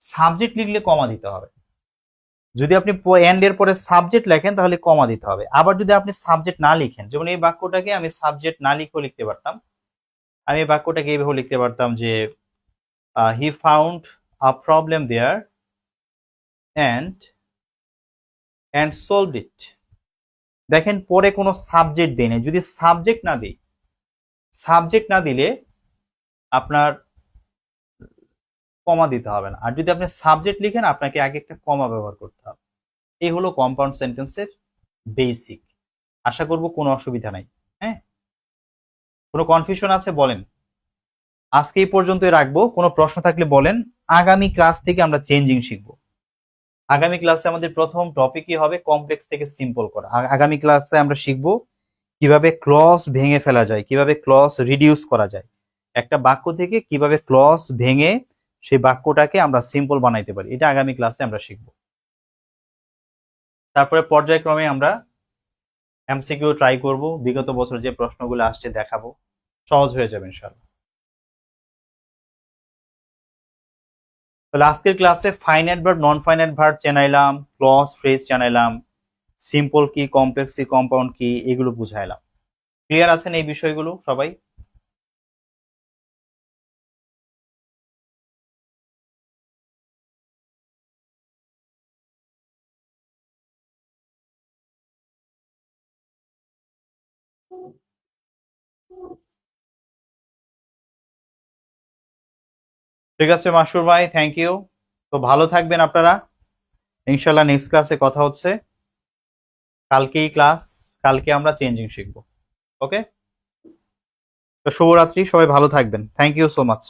সাবজেক্ট লিখলে কমা দিতে হবে। যদি আপনি এন্ড এর পরে সাবজেক্ট লেখেন তাহলে কমা দিতে হবে। আবার যদি আপনি সাবজেক্ট না লিখেন, যেমন এই বাক্যটাকে আমি সাবজেক্ট না লিখেও লিখতে পারতাম, আমি এই বাক্যটাকে এইভাবে লিখতে পারতাম যে he found a problem there and solved it. দেখেন পরে কোনো সাবজেক্ট দেই নাই, যদি সাবজেক্ট না দিলে আপনার কমা দিতে হবে না। আর যদি আপনি সাবজেক্ট লিখেন আপনাকে আগে একটা কমা ব্যবহার করতে হবে। এই হলো কম্পাউন্ড সেন্টেন্সের বেসিক। আশা করব কোনো অসুবিধা নাই। হ্যাঁ, কোনো কনফিউশন আছে বলেন। আজকে এই পর্যন্তই রাখবো, কোনো প্রশ্ন থাকলে বলেন। আগামী ক্লাস থেকে আমরা চেঞ্জিং শিখবো। আগামী ক্লাসে আমাদের প্রথম টপিকই হবে কমপ্লেক্স থেকে সিম্পল করা। আগামী ক্লাসে আমরা শিখবো কিভাবে ক্লজ ভেঙে ফেলা যায়, কিভাবে ক্লজ রিডিউস করা যায়, একটা বাক্য থেকে কিভাবে ক্লজ ভেঙে সেই বাক্যটাকে আমরা সিম্পল বানাইতে পারি, এটা আগামী ক্লাসে আমরা শিখবো। তারপরে পর্যায়ক্রমে আমরা এমসিকিউ ট্রাই করব, বিগত বছর যে প্রশ্নগুলো আসছে দেখাবো, সহজ হয়ে যাবে ইনশাআল্লাহ। তাহলে আজকের ক্লাসে finite verb, non finite verb জানাইলাম, ক্লজ ফ্রেজ জানাইলাম, সিম্পল কি, কমপ্লেক্স কি, কম্পাউন্ড কি, এগুলো বুঝাইলাম। ক্লিয়ার আছেন এই বিষয়গুলো সবাই? ঠিক আছে মাসুর ভাই, থ্যাংক ইউ। তো ভালো থাকবেন আপনারা, ইনশাল্লাহ নেক্সট ক্লাসে কথা হচ্ছে। কালকেই ক্লাস, কালকে আমরা চেঞ্জিং শিখবো। ওকে, তো শুভরাত্রি, সবাই ভালো থাকবেন, থ্যাংক ইউ সো মাচ।